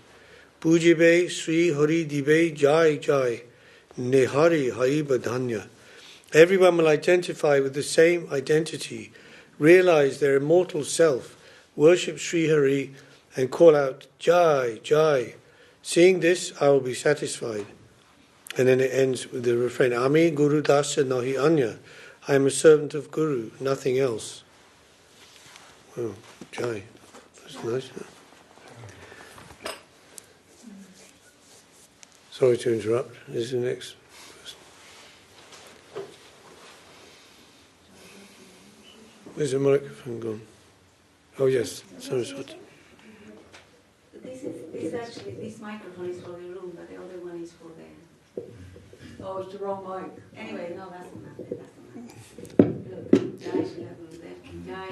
pujibe sri hari dibe jai jai, nehari hai badhanya. Everyone will identify with the same identity, realize their immortal self, worship Sri Hari, and call out Jai Jai. Seeing this, I will be satisfied. And then it ends with the refrain, Ami Guru Dasa Nahi Anya. I am a servant of Guru, nothing else. Well, Jai. That's nice. Huh? Sorry to interrupt. This is the next person. Where's the microphone gone? Oh yes, Saraswati. This microphone is for the room, but the other one is for the... Oh, it's the wrong mic. Anyway, no, that's not it. Look, Jai Srila Gurudev, Jai.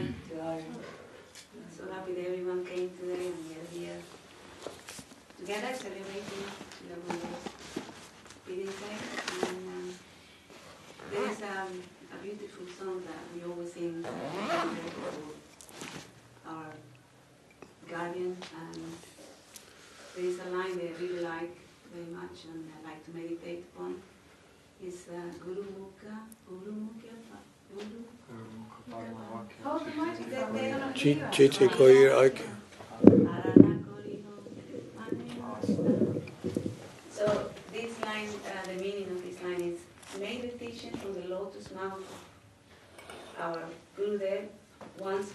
So happy that everyone came today and we are here together celebrating Srila Gurudev's feeding day. And there is a beautiful song that we always sing for our guardian, and there is a line that I really like very much and I like to meditate upon. It's Guru Mukha, Guru Mukha, Guru Mukha. Chite koir aike. So this line, the meaning of this line is meditation from the lotus mouth of our Gurudev, once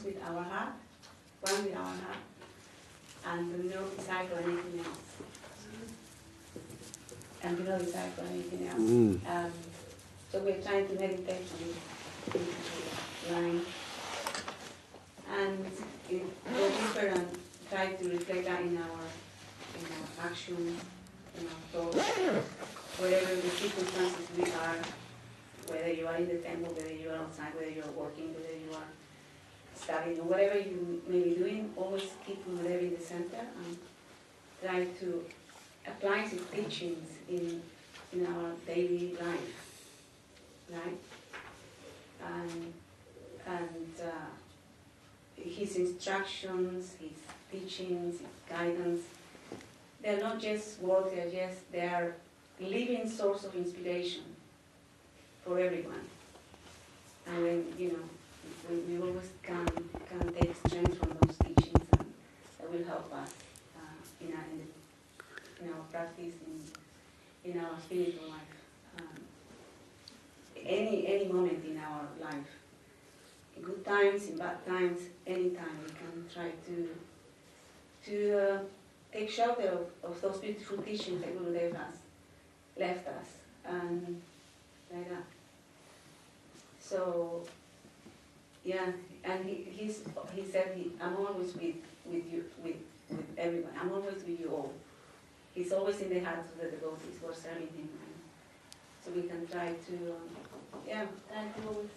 with our heart, one with our heart, and do not desire for anything else. And do not desire for anything else. So we're trying to meditate on this line and go deeper and try to reflect that in our actions, in our thoughts, wherever the circumstances we are, whether you are in the temple, whether you are outside, whether you are working, whether you are studying, or whatever you may be doing, always keep Gurudev in the center and try to apply his teachings in our daily life, right? And his instructions, his teachings, his guidance, they're not just words, they are living source of inspiration for everyone. And when, we always can take strength from those teachings, and that will help us in our practice, in our spiritual life. Any moment in our life, in good times, in bad times, any time we can try to take shelter of those beautiful teachings that Gurudev has left us, and like that. So, yeah, and he said, I'm always with you, with everyone. I'm always with you all. He's always in the hearts of the devotees who are serving him. So we can try to, try to always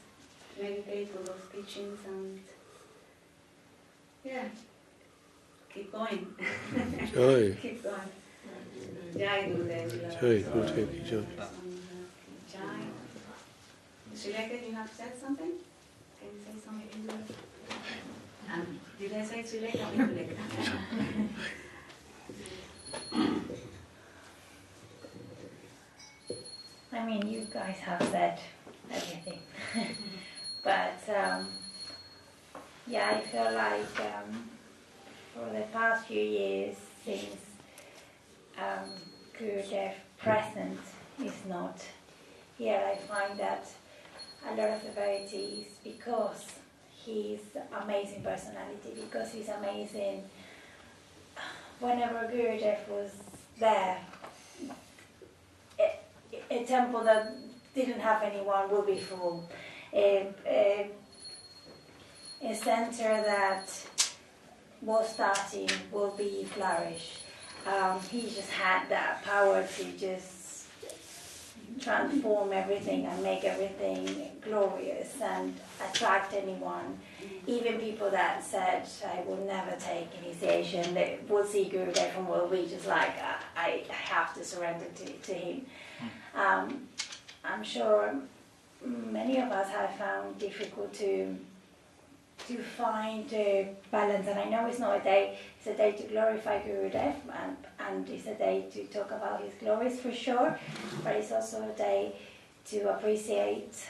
meditate on those teachings and, keep going. Jai. Keep going. Jai Gurudev. Jai Gurudev. Jai. Jai. Srila, you have said something? Can you say something? Did I say Srila or Induleka? I mean, you guys have said everything. But, I feel like for the past few years, since Gurudev present is not here, I find that a lot of devotees, because his amazing personality, because he's amazing, whenever Gurudev was there, a temple that didn't have anyone will be full. A center that was starting will be flourish. He just had that power to just transform everything and make everything glorious and attract anyone. Even people that said, I will never take initiation, they will see Gurudev and will be just like, I have to surrender to him. I'm sure many of us have found difficult to find a balance, and I know it's not a day, it's a day to glorify Gurudev, and it's a day to talk about his glories for sure, but it's also a day to appreciate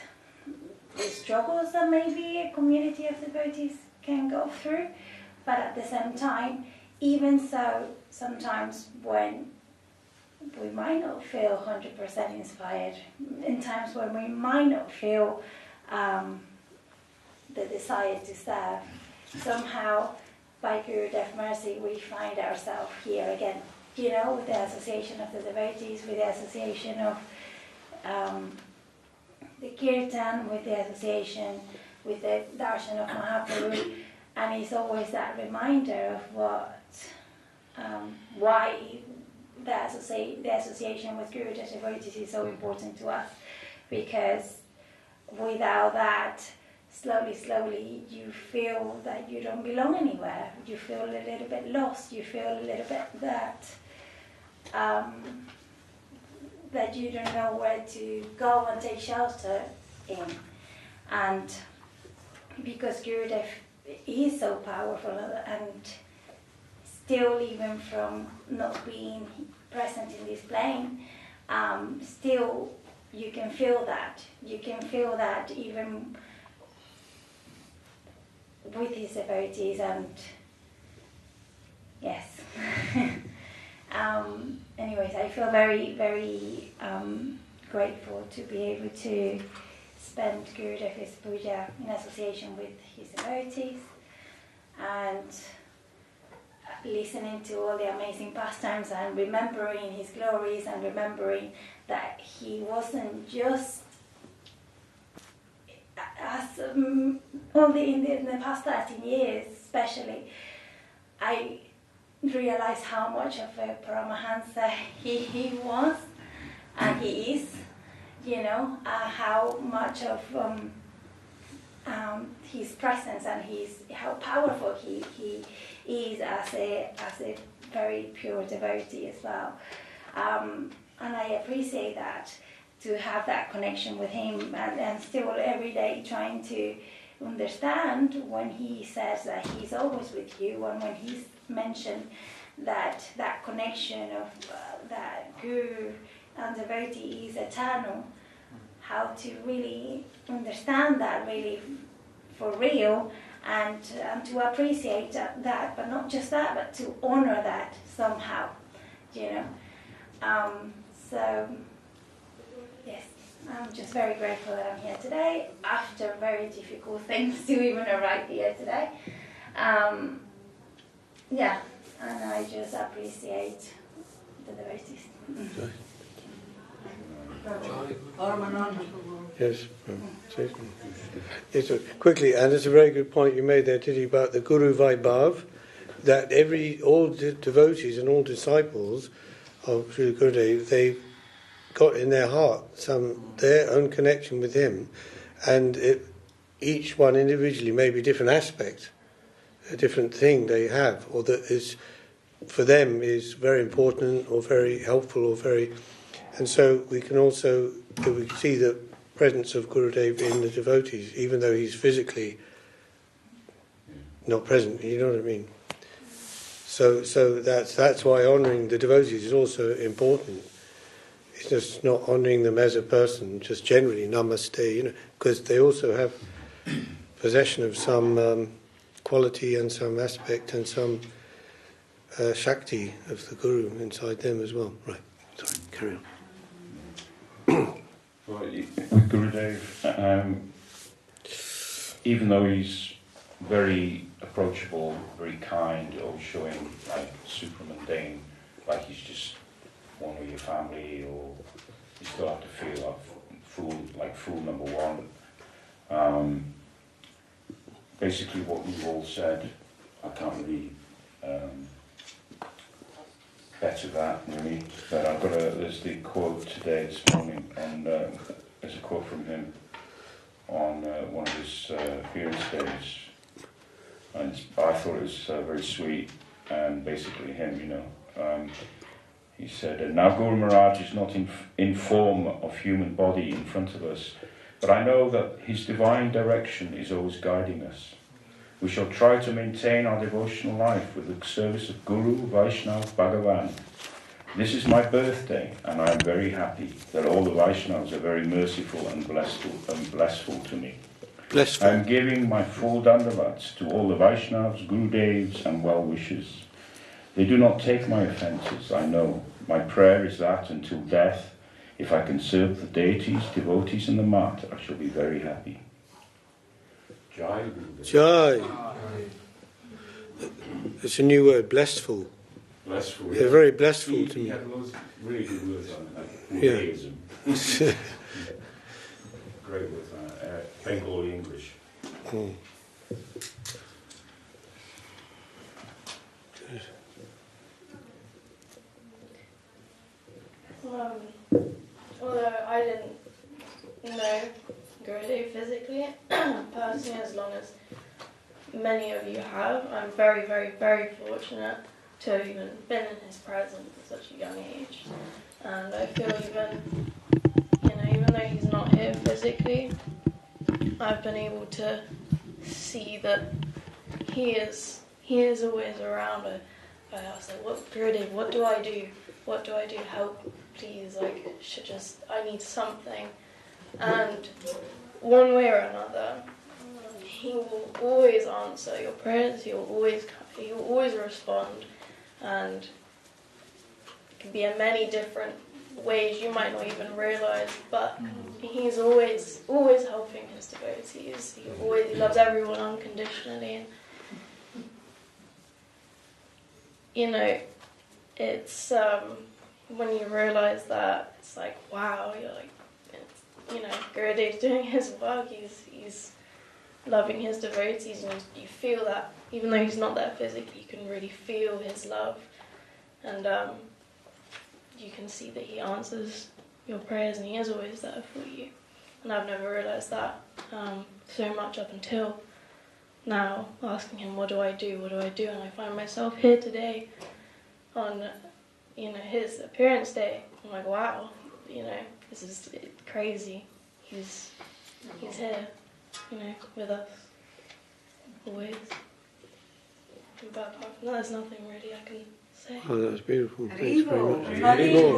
the struggles that maybe a community of devotees can go through, but at the same time, even so, sometimes when we might not feel 100% inspired, in times when we might not feel the desire to serve, somehow by Gurudev mercy we find ourselves here again, with the association of the devotees, with the association of the kirtan, with the association with the darshan of Mahaprabhu, and it's always that reminder of why the association with Gurudev devotees is so important to us, because without that, slowly you feel that you don't belong anywhere. You feel a little bit lost. You feel a little bit that that you don't know where to go and take shelter in. And because Gurudev is so powerful, and still, even from not being present in this plane, still you can feel that. You can feel that even with his devotees, and yes. Anyways, I feel very, very grateful to be able to spend Gurudev's puja in association with his devotees, and listening to all the amazing pastimes and remembering his glories, and remembering that he wasn't just as only in the past 13 years especially, I realized how much of a Paramahansa he was, and he is, how much of his presence and how powerful he is as a very pure devotee as well. And I appreciate that, to have that connection with him, and still every day trying to understand when he says that he's always with you, and when he's mentioned that connection of that guru and devotee is eternal, how to really understand that really for real, and to appreciate that, but not just that, but to honor that somehow, so yes, I'm just very grateful that I'm here today, after very difficult things to even arrive here today. And I just appreciate the devotees. Yes. Yes, quickly, and it's a very good point you made there, Titi, about the Guru Vaibhav, that all devotees and all disciples of Srila Gurudev, they got in their heart their own connection with him, and each one individually may be a different aspect, a different thing they have, or that is for them is very important or very helpful or very, and so we can see the presence of Gurudev in the devotees, even though he's physically not present. You know what I mean? So that's why honouring the devotees is also important. It's just not honouring them as a person, just generally namaste, because they also have possession of some quality and some aspect and some Shakti of the Guru inside them as well. Right, sorry, carry on. Well, with Gurudev, even though he's very approachable, very kind, or showing like super mundane, like he's just one of your family, or you still have to feel like fool number one. Basically what we've all said, I can't really better that really, but there's the quote today, this morning, and there's a quote from him on one of his appearance days, and I thought it was very sweet, and basically him, he said, now Guru Maharaj is not in form of human body in front of us, but I know that his divine direction is always guiding us. We shall try to maintain our devotional life with the service of Guru, Vaishnava, Bhagavan. This is my birthday, and I am very happy that all the Vaishnavas are very merciful and blessful to me. I am giving my full dandavats to all the Vaishnavas, Gurudevs, and well-wishers. They do not take my offences, I know. My prayer is that until death, if I can serve the deities, devotees, and the mat, I shall be very happy. Jai. Jai. It's a new word, blessful. Blessful. They're very blessful to me. He had loads really good words on it, like Buddhism. Yeah. Great words on it. Bengali English. Mm. Although I didn't know Gurudev physically, personally, as long as many of you have, I'm very, very, very fortunate to have even been in his presence at such a young age. And I feel even though he's not here physically, I've been able to see that he is always around. I was like, Gurudev, what do I do? What do I do? Help, please, I need something. And one way or another, he will always answer your prayers, he will always respond, and it can be in many different ways you might not even realise, but he's always helping his devotees. He loves everyone unconditionally, and it's when you realise that, it's like, wow, you're like, Gurudev's doing his work, he's loving his devotees, and you feel that, even though he's not there physically, you can really feel his love, and you can see that he answers your prayers, and he is always there for you. And I've never realised that so much up until now, asking him, what do I do? And I find myself here today on his appearance day. I'm like, wow, this is crazy. He's here, with us, always. But apart from that, there's nothing really I can say. Oh, that was beautiful. Thanks very much.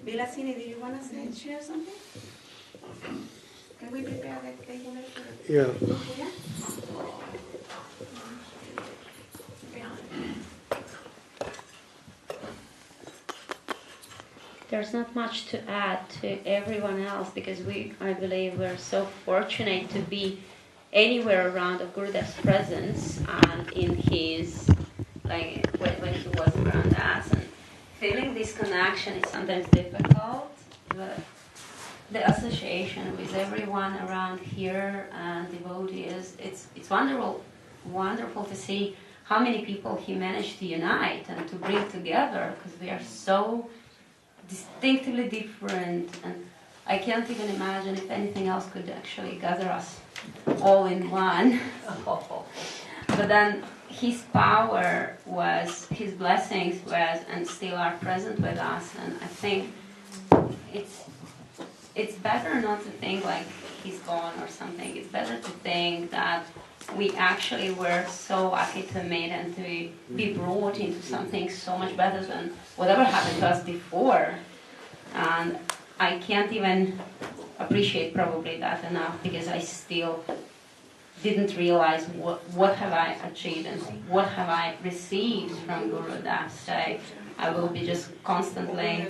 Vilasini, do you want to share something? Can we prepare that table? Yeah. There's not much to add to everyone else, because I believe we're so fortunate to be anywhere around of Gurudev's presence and in his, when he was around us, and feeling this connection is sometimes difficult, but the association with everyone around here and devotees, it's wonderful to see how many people he managed to unite and to bring together, because we are so distinctively different, and I can't even imagine if anything else could actually gather us all in one. But then his power was, his blessings was and still are present with us, and I think it's better not to think like he's gone or something. It's better to think that we actually were so lucky to meet and to be brought into something so much better than whatever happened to us before. And I can't even appreciate probably that enough, because I still didn't realize what have I achieved and what have I received from Guru Dev. So I will be just constantly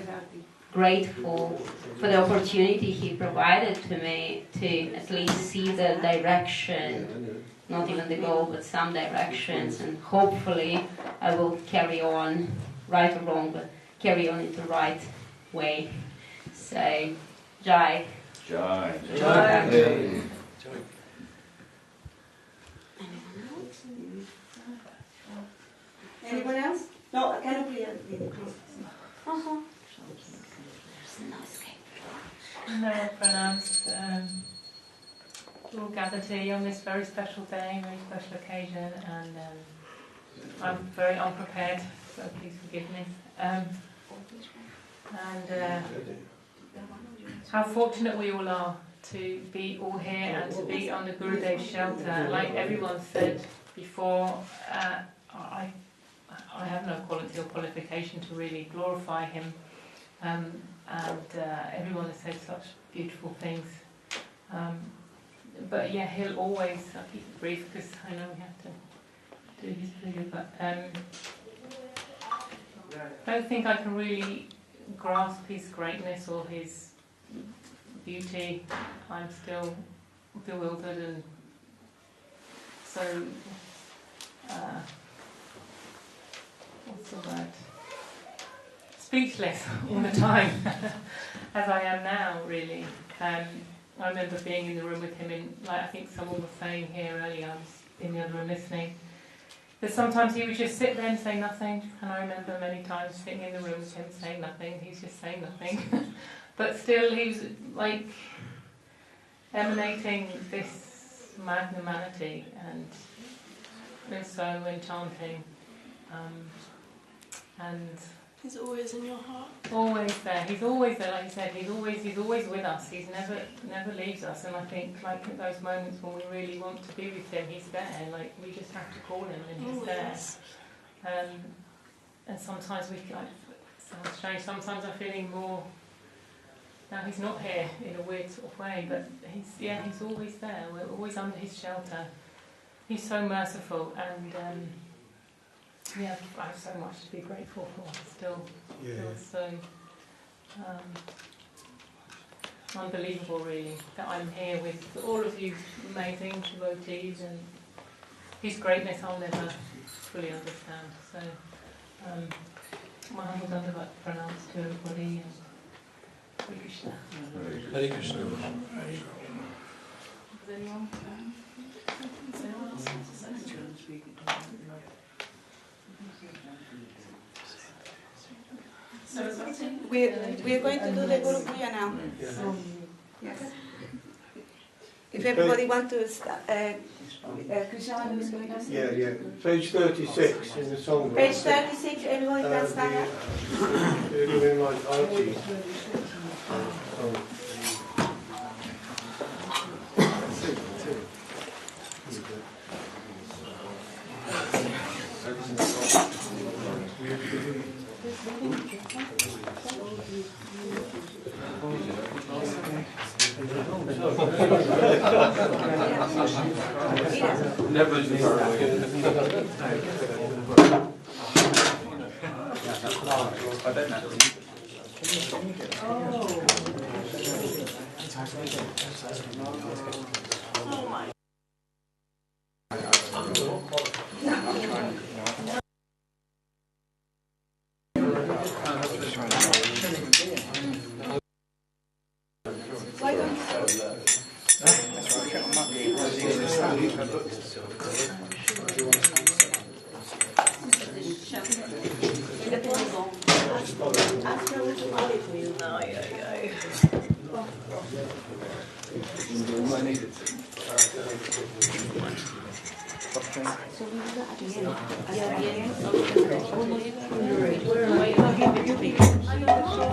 grateful for the opportunity he provided to me to at least see the direction, not even the goal, but some directions, and hopefully I will carry on, right or wrong, but carry on in the right way. So, Jai. Jai. Jai. Jai. Anyone else? No, can you please? Uh-huh. No, pronounced. We're all gathered here on this very special day, very special occasion, and I'm very unprepared, so please forgive me. How fortunate we all are to be all here and to be on the Gurudev's shelter. Like everyone said before, I have no quality or qualification to really glorify him. And everyone has said such beautiful things. But yeah, he'll always, I'll keep it brief because I know we have to do his video, but I don't think I can really grasp his greatness or his beauty. I'm still bewildered and so, what's the word? Speechless all the time, as I am now, really. I remember being in the room with him, like I think someone was saying here earlier, I was in the other room listening, that sometimes he would just sit there and say nothing, and I remember many times sitting in the room with him saying nothing, he's just saying nothing, but still he was like emanating this magnanimity, and it was so enchanting, and he's always in your heart. Always there. He's always there, like you said. He's always with us. He's never leaves us. And I think, like at those moments when we really want to be with him, he's there. Like we just have to call him, and he's there. And sometimes we like, sounds strange. Sometimes I'm feeling more. Now he's not here in a weird sort of way, but he's always there. We're always under his shelter. He's so merciful, and I have so much to be grateful for. Still so unbelievable, really, that I'm here with all of you amazing devotees, and his greatness I'll never fully understand. So, my humble dandavat pranams to everybody, and Hare Krishna. Hare Krishna. Does anyone else want to say? We are going to do the Guru Puja now. Yes. If everybody wants to start, Krishna is going to say. Yeah. Page 36 in the song. Page 36, everybody can stand up. You're doing like Archie. Never Oh my.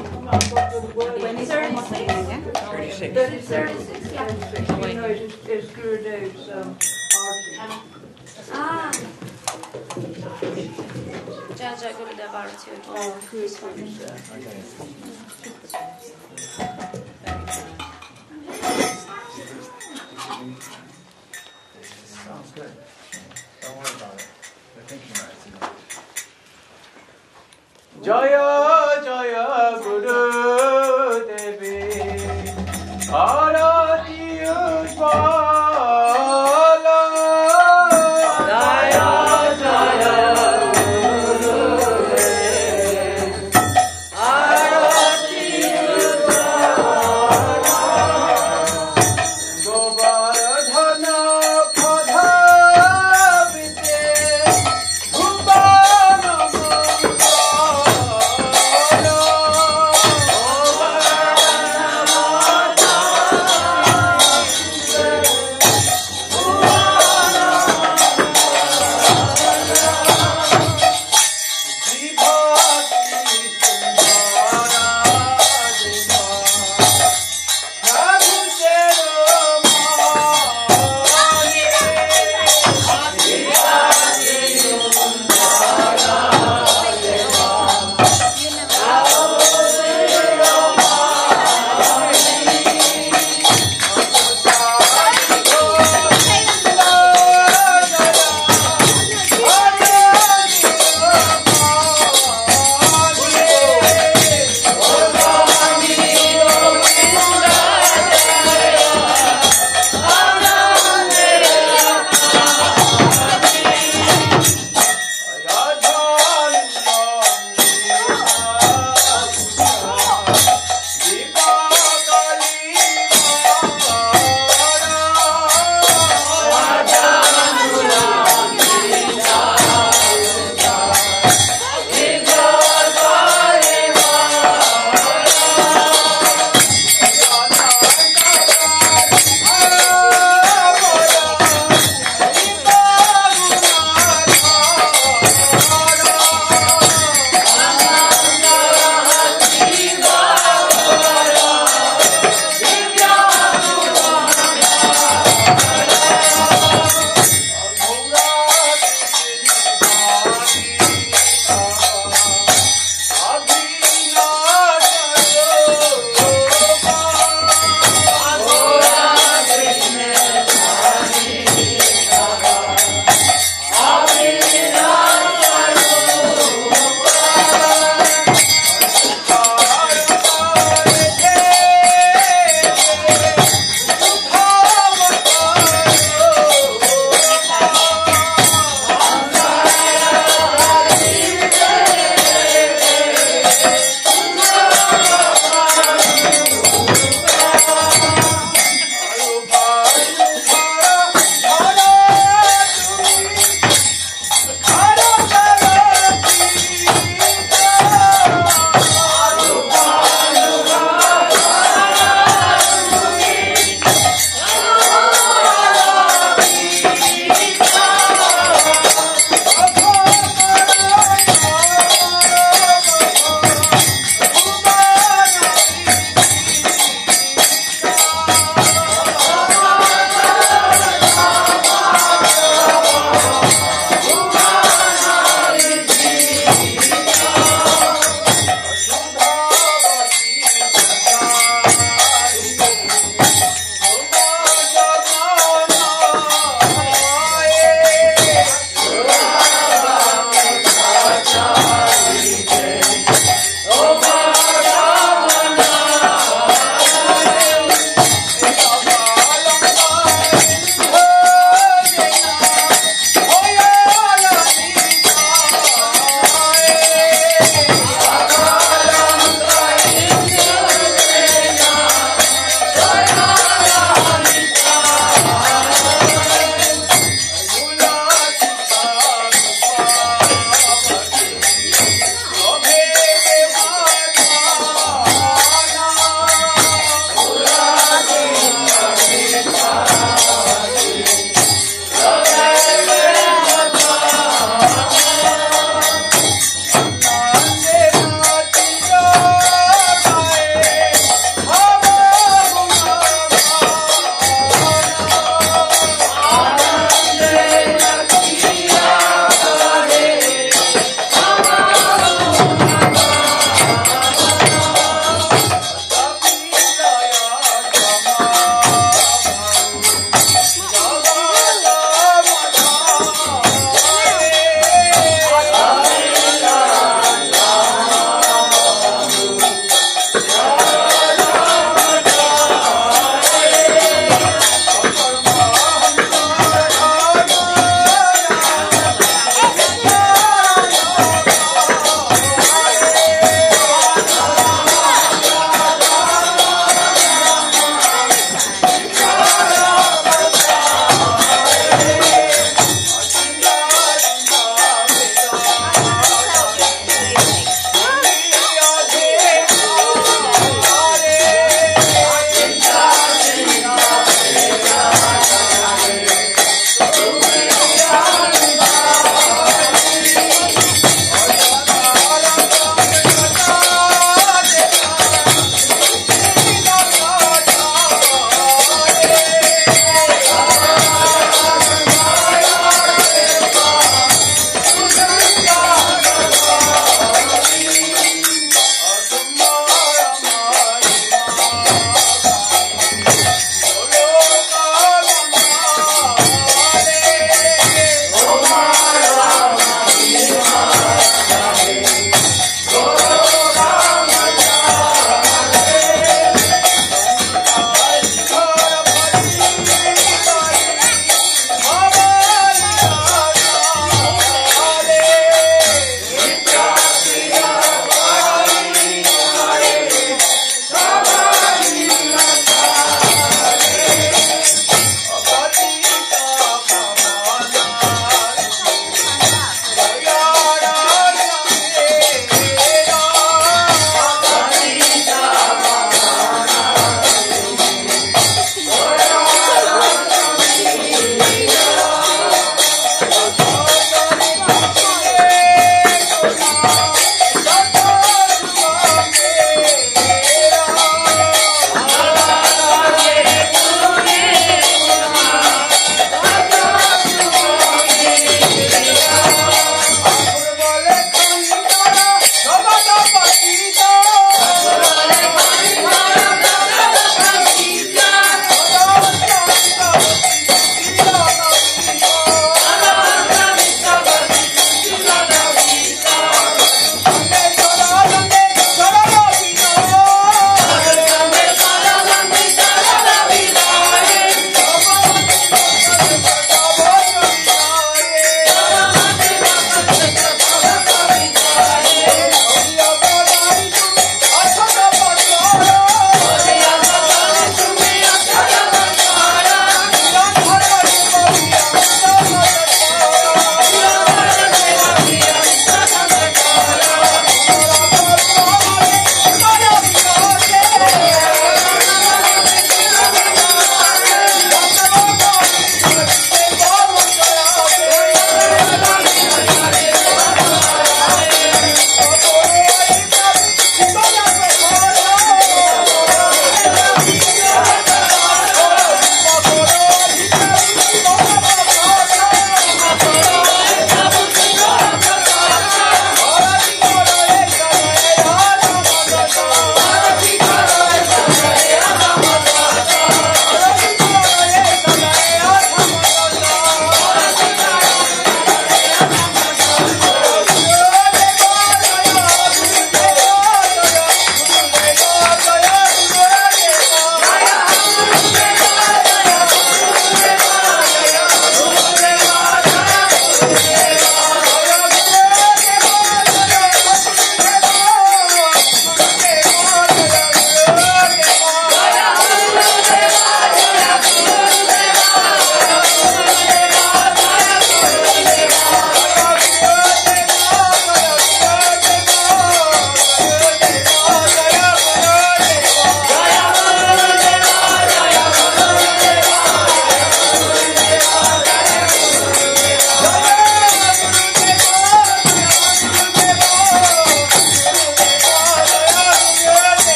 When is it again? 36. You know, it's Gurudev's Ah. Jaja Gurudev Arati. Oh, Sounds good. Don't worry about it. We're thinking about it tonight. Jaya Jaya Guru Devi Arati Ujjvala Jaya Jaya Guru Devi Arati Ujjvala Govardhana Pradhavite Bhuvana Mangala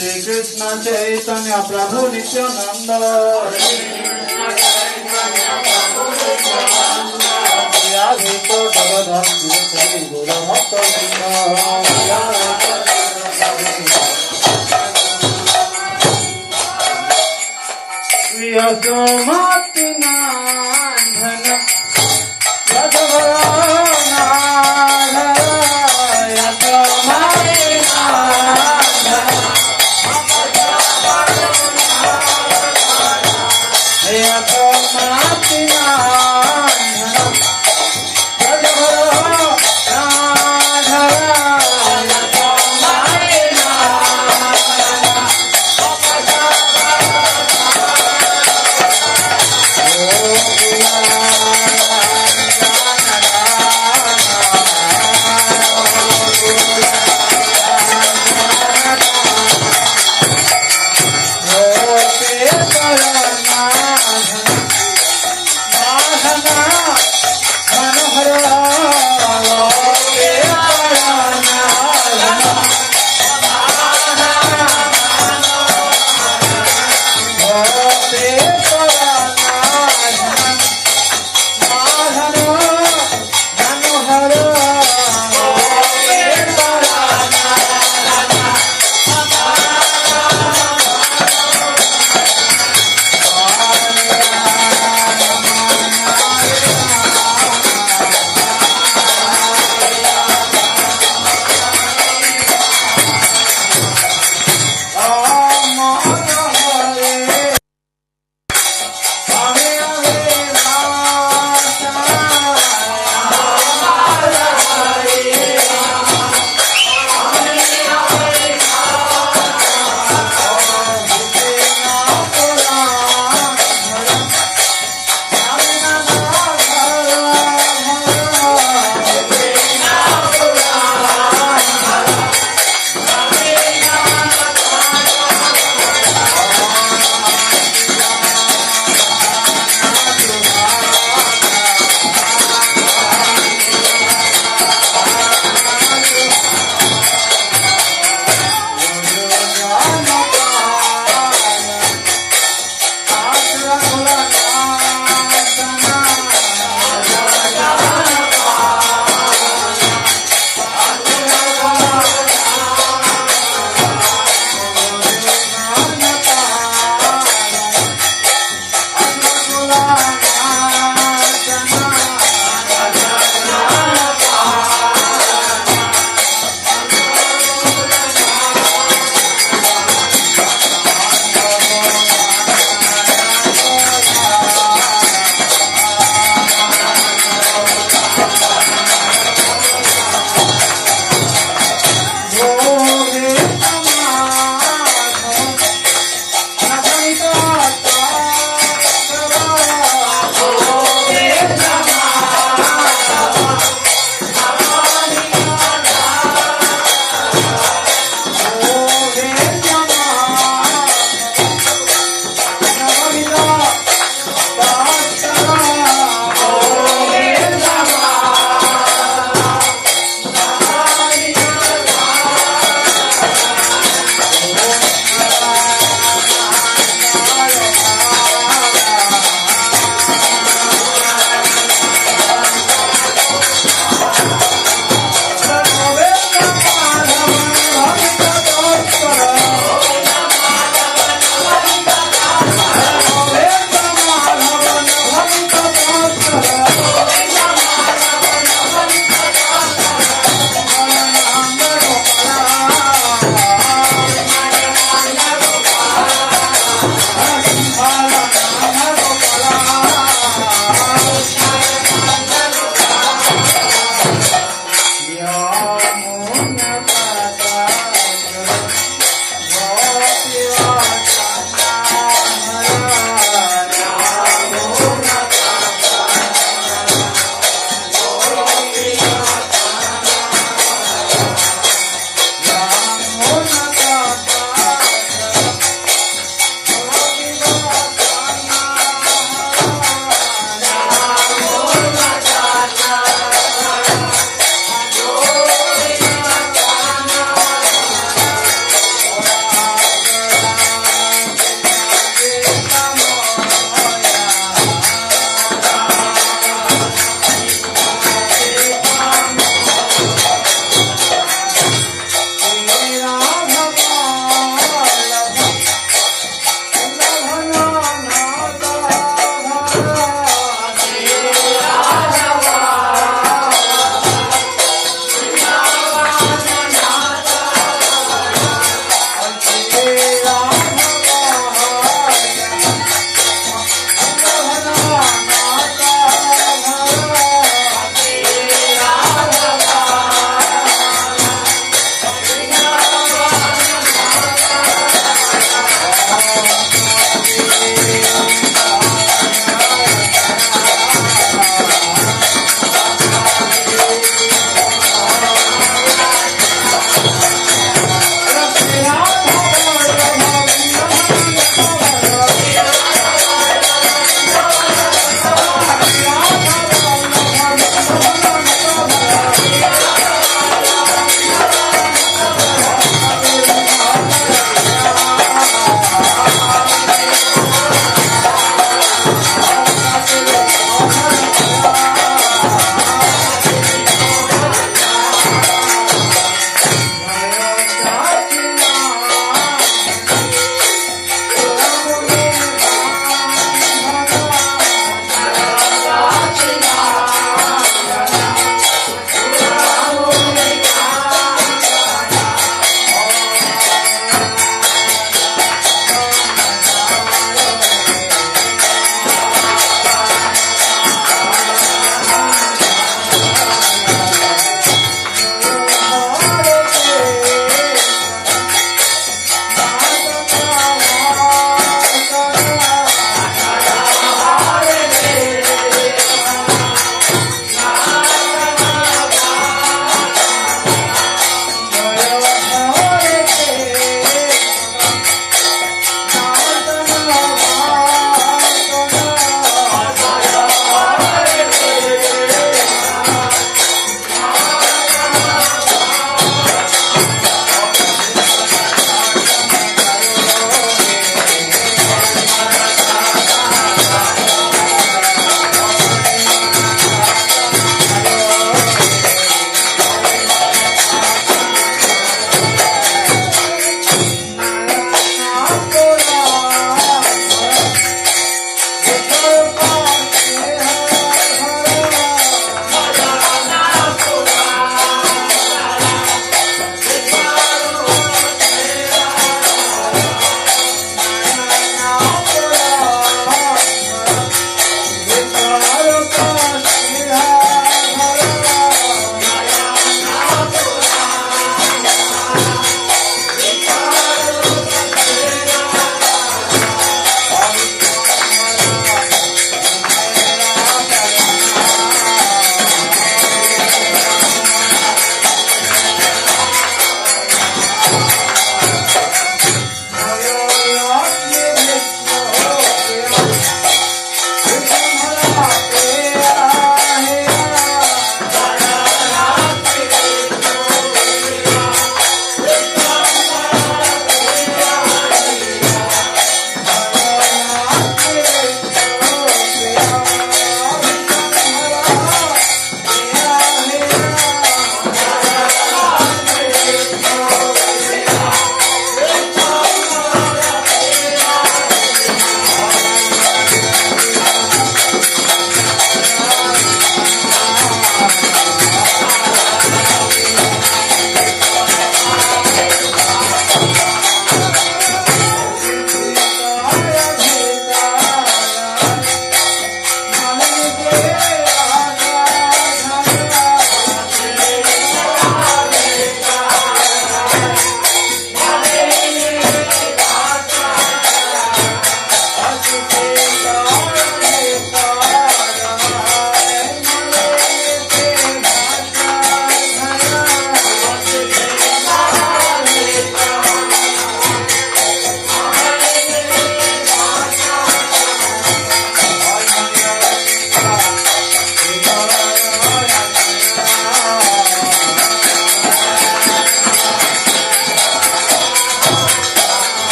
Shri Krishna Chaitanya Prabhu Nityananda Shri Advaita Gadadhar Shri Guru Bhakta Shri Asomati Nandana Yadavana Yadavana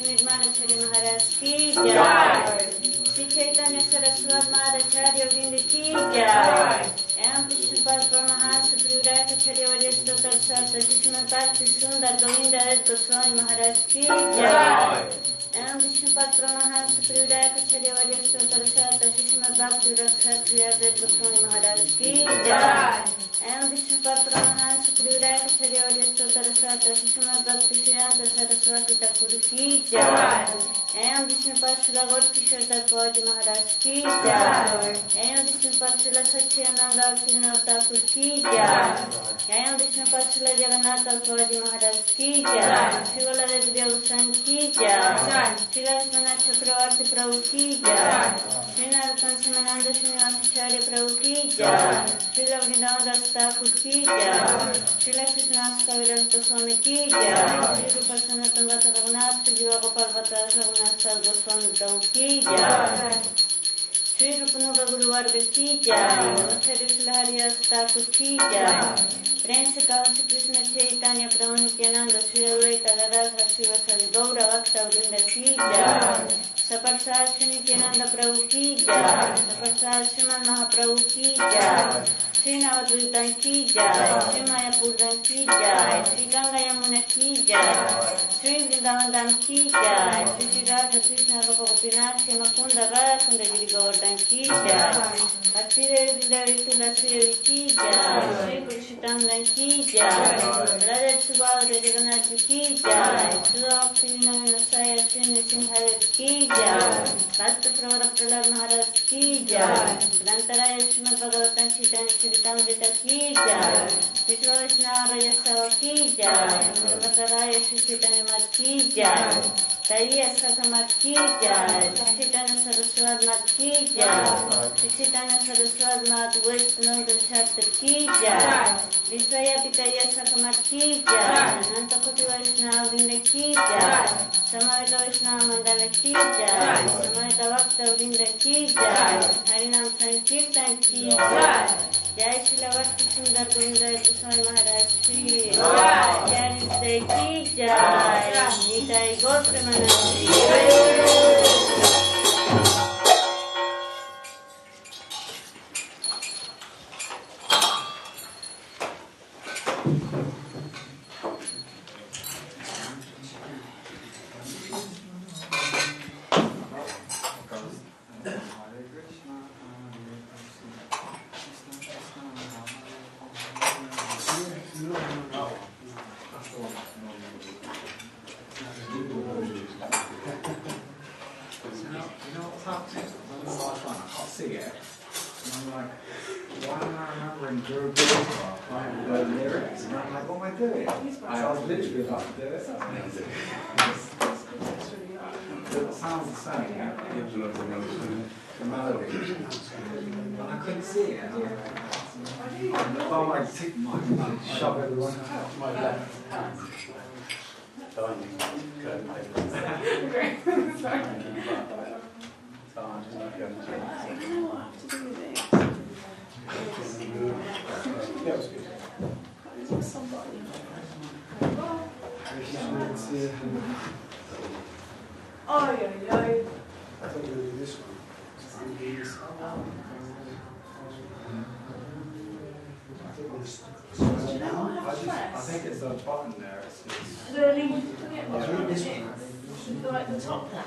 Nirmanacharya Maharaj ki jai. Shri Chaitanya Saraswati Madhacharya Govinda ki jai. Am Vishnupada Paramahansa Priyurakacharya Varyastotar Sata Shishma Bhakti Sundar Govinda Dev-Goswami Maharaj ki jai. Am Vishnupada Paramahansa Priyurakacharya Varyastotar Sata Shishma Bhakti Rakshakriya Dev-Goswami Maharaj ki jai. Am Vishnupada Paramahansa Priyurakacharya Varyastotar Sata Shishma Bhakti Sriyanta Saraswati Thakur ki jai. Am Vishnupada Srila Gaura Dharpaji Maharaj ki jai. Am Vishnupada Srila Satyananda Srinath Thakur ki jai. Am Vishnupada Srila Jagannath Dharpaji Maharaj ki jai. Srila Dev-Goswami ki jai. Srila Vishwanath Chakravarti Prabhu ki jai. Srila Simananda Srinivasacharya Prabhu ki jai. Srila Vrindavan Das Thakur ki jai. Srila Krishnadas Kaviraj Goswami ki jai. Sri Rupa Sanatana Bhatta Raghunath Sri Jiva Gopal Bhatta Raghunath Goswami Prabhu ki jai. Sri Rupanuga Guru Varga ki jai. Namaskar Srila Haridas Thakur ki jai. प्रेम से कहो श्री कृष्ण चैतन्य प्रभु नित्यानंद श्री अद्वैत गदाधर श्रीवासादि गौर भक्त वृंद की जय। सप्रसाद श्री नित्यानंद प्रभु की जय। सप्रसाद श्रीमन महाप्रभु की जय। श्री नवद्वीपन की जय। श्री मायापुरन की जय। श्री गंगा यमुना की जय। श्री वृंदावन धाम की जय। श्री राधा कृष्ण गोपीनाथ श्री मुकुंद राधा कुंद गिरि गोवर्धन की जय। भक्ति देवी वृंदावी तुलसी देवी की जय। श्री पुरुषोत्तम की जय। राजा सुभाव जगन्नाथ जी की जय। सुभक्ति विनोद साय श्री नृसिंह की जय। भक्त प्रवर प्रहलाद महाराज की जय। ग्रंथराय श्रीमद भगवतम चैतन्य चरितामृत की जय। विश्व वैष्णव रजस्व की जय। राय श्री चैतन्य मत की जय। तैय सखमत की जय। चैतन्य सरस्वती मत की जय। चैतन्य सरस्वती मत वैष्णव छात्र की जय। विश्वव्यापी तैय सखमत की जय। अनंत कोटि वैष्णव वृंद की जय। समवेत वैष्णव मंडल की जय। समवेत भक्त वृंद की जय। हरिनाम संकीर्तन की जय। जय श्री भक्ति सुंदर गोविंद गोस्वामी महाराज की जय। नित्य की जय। नित्य गोत्र Like the top there.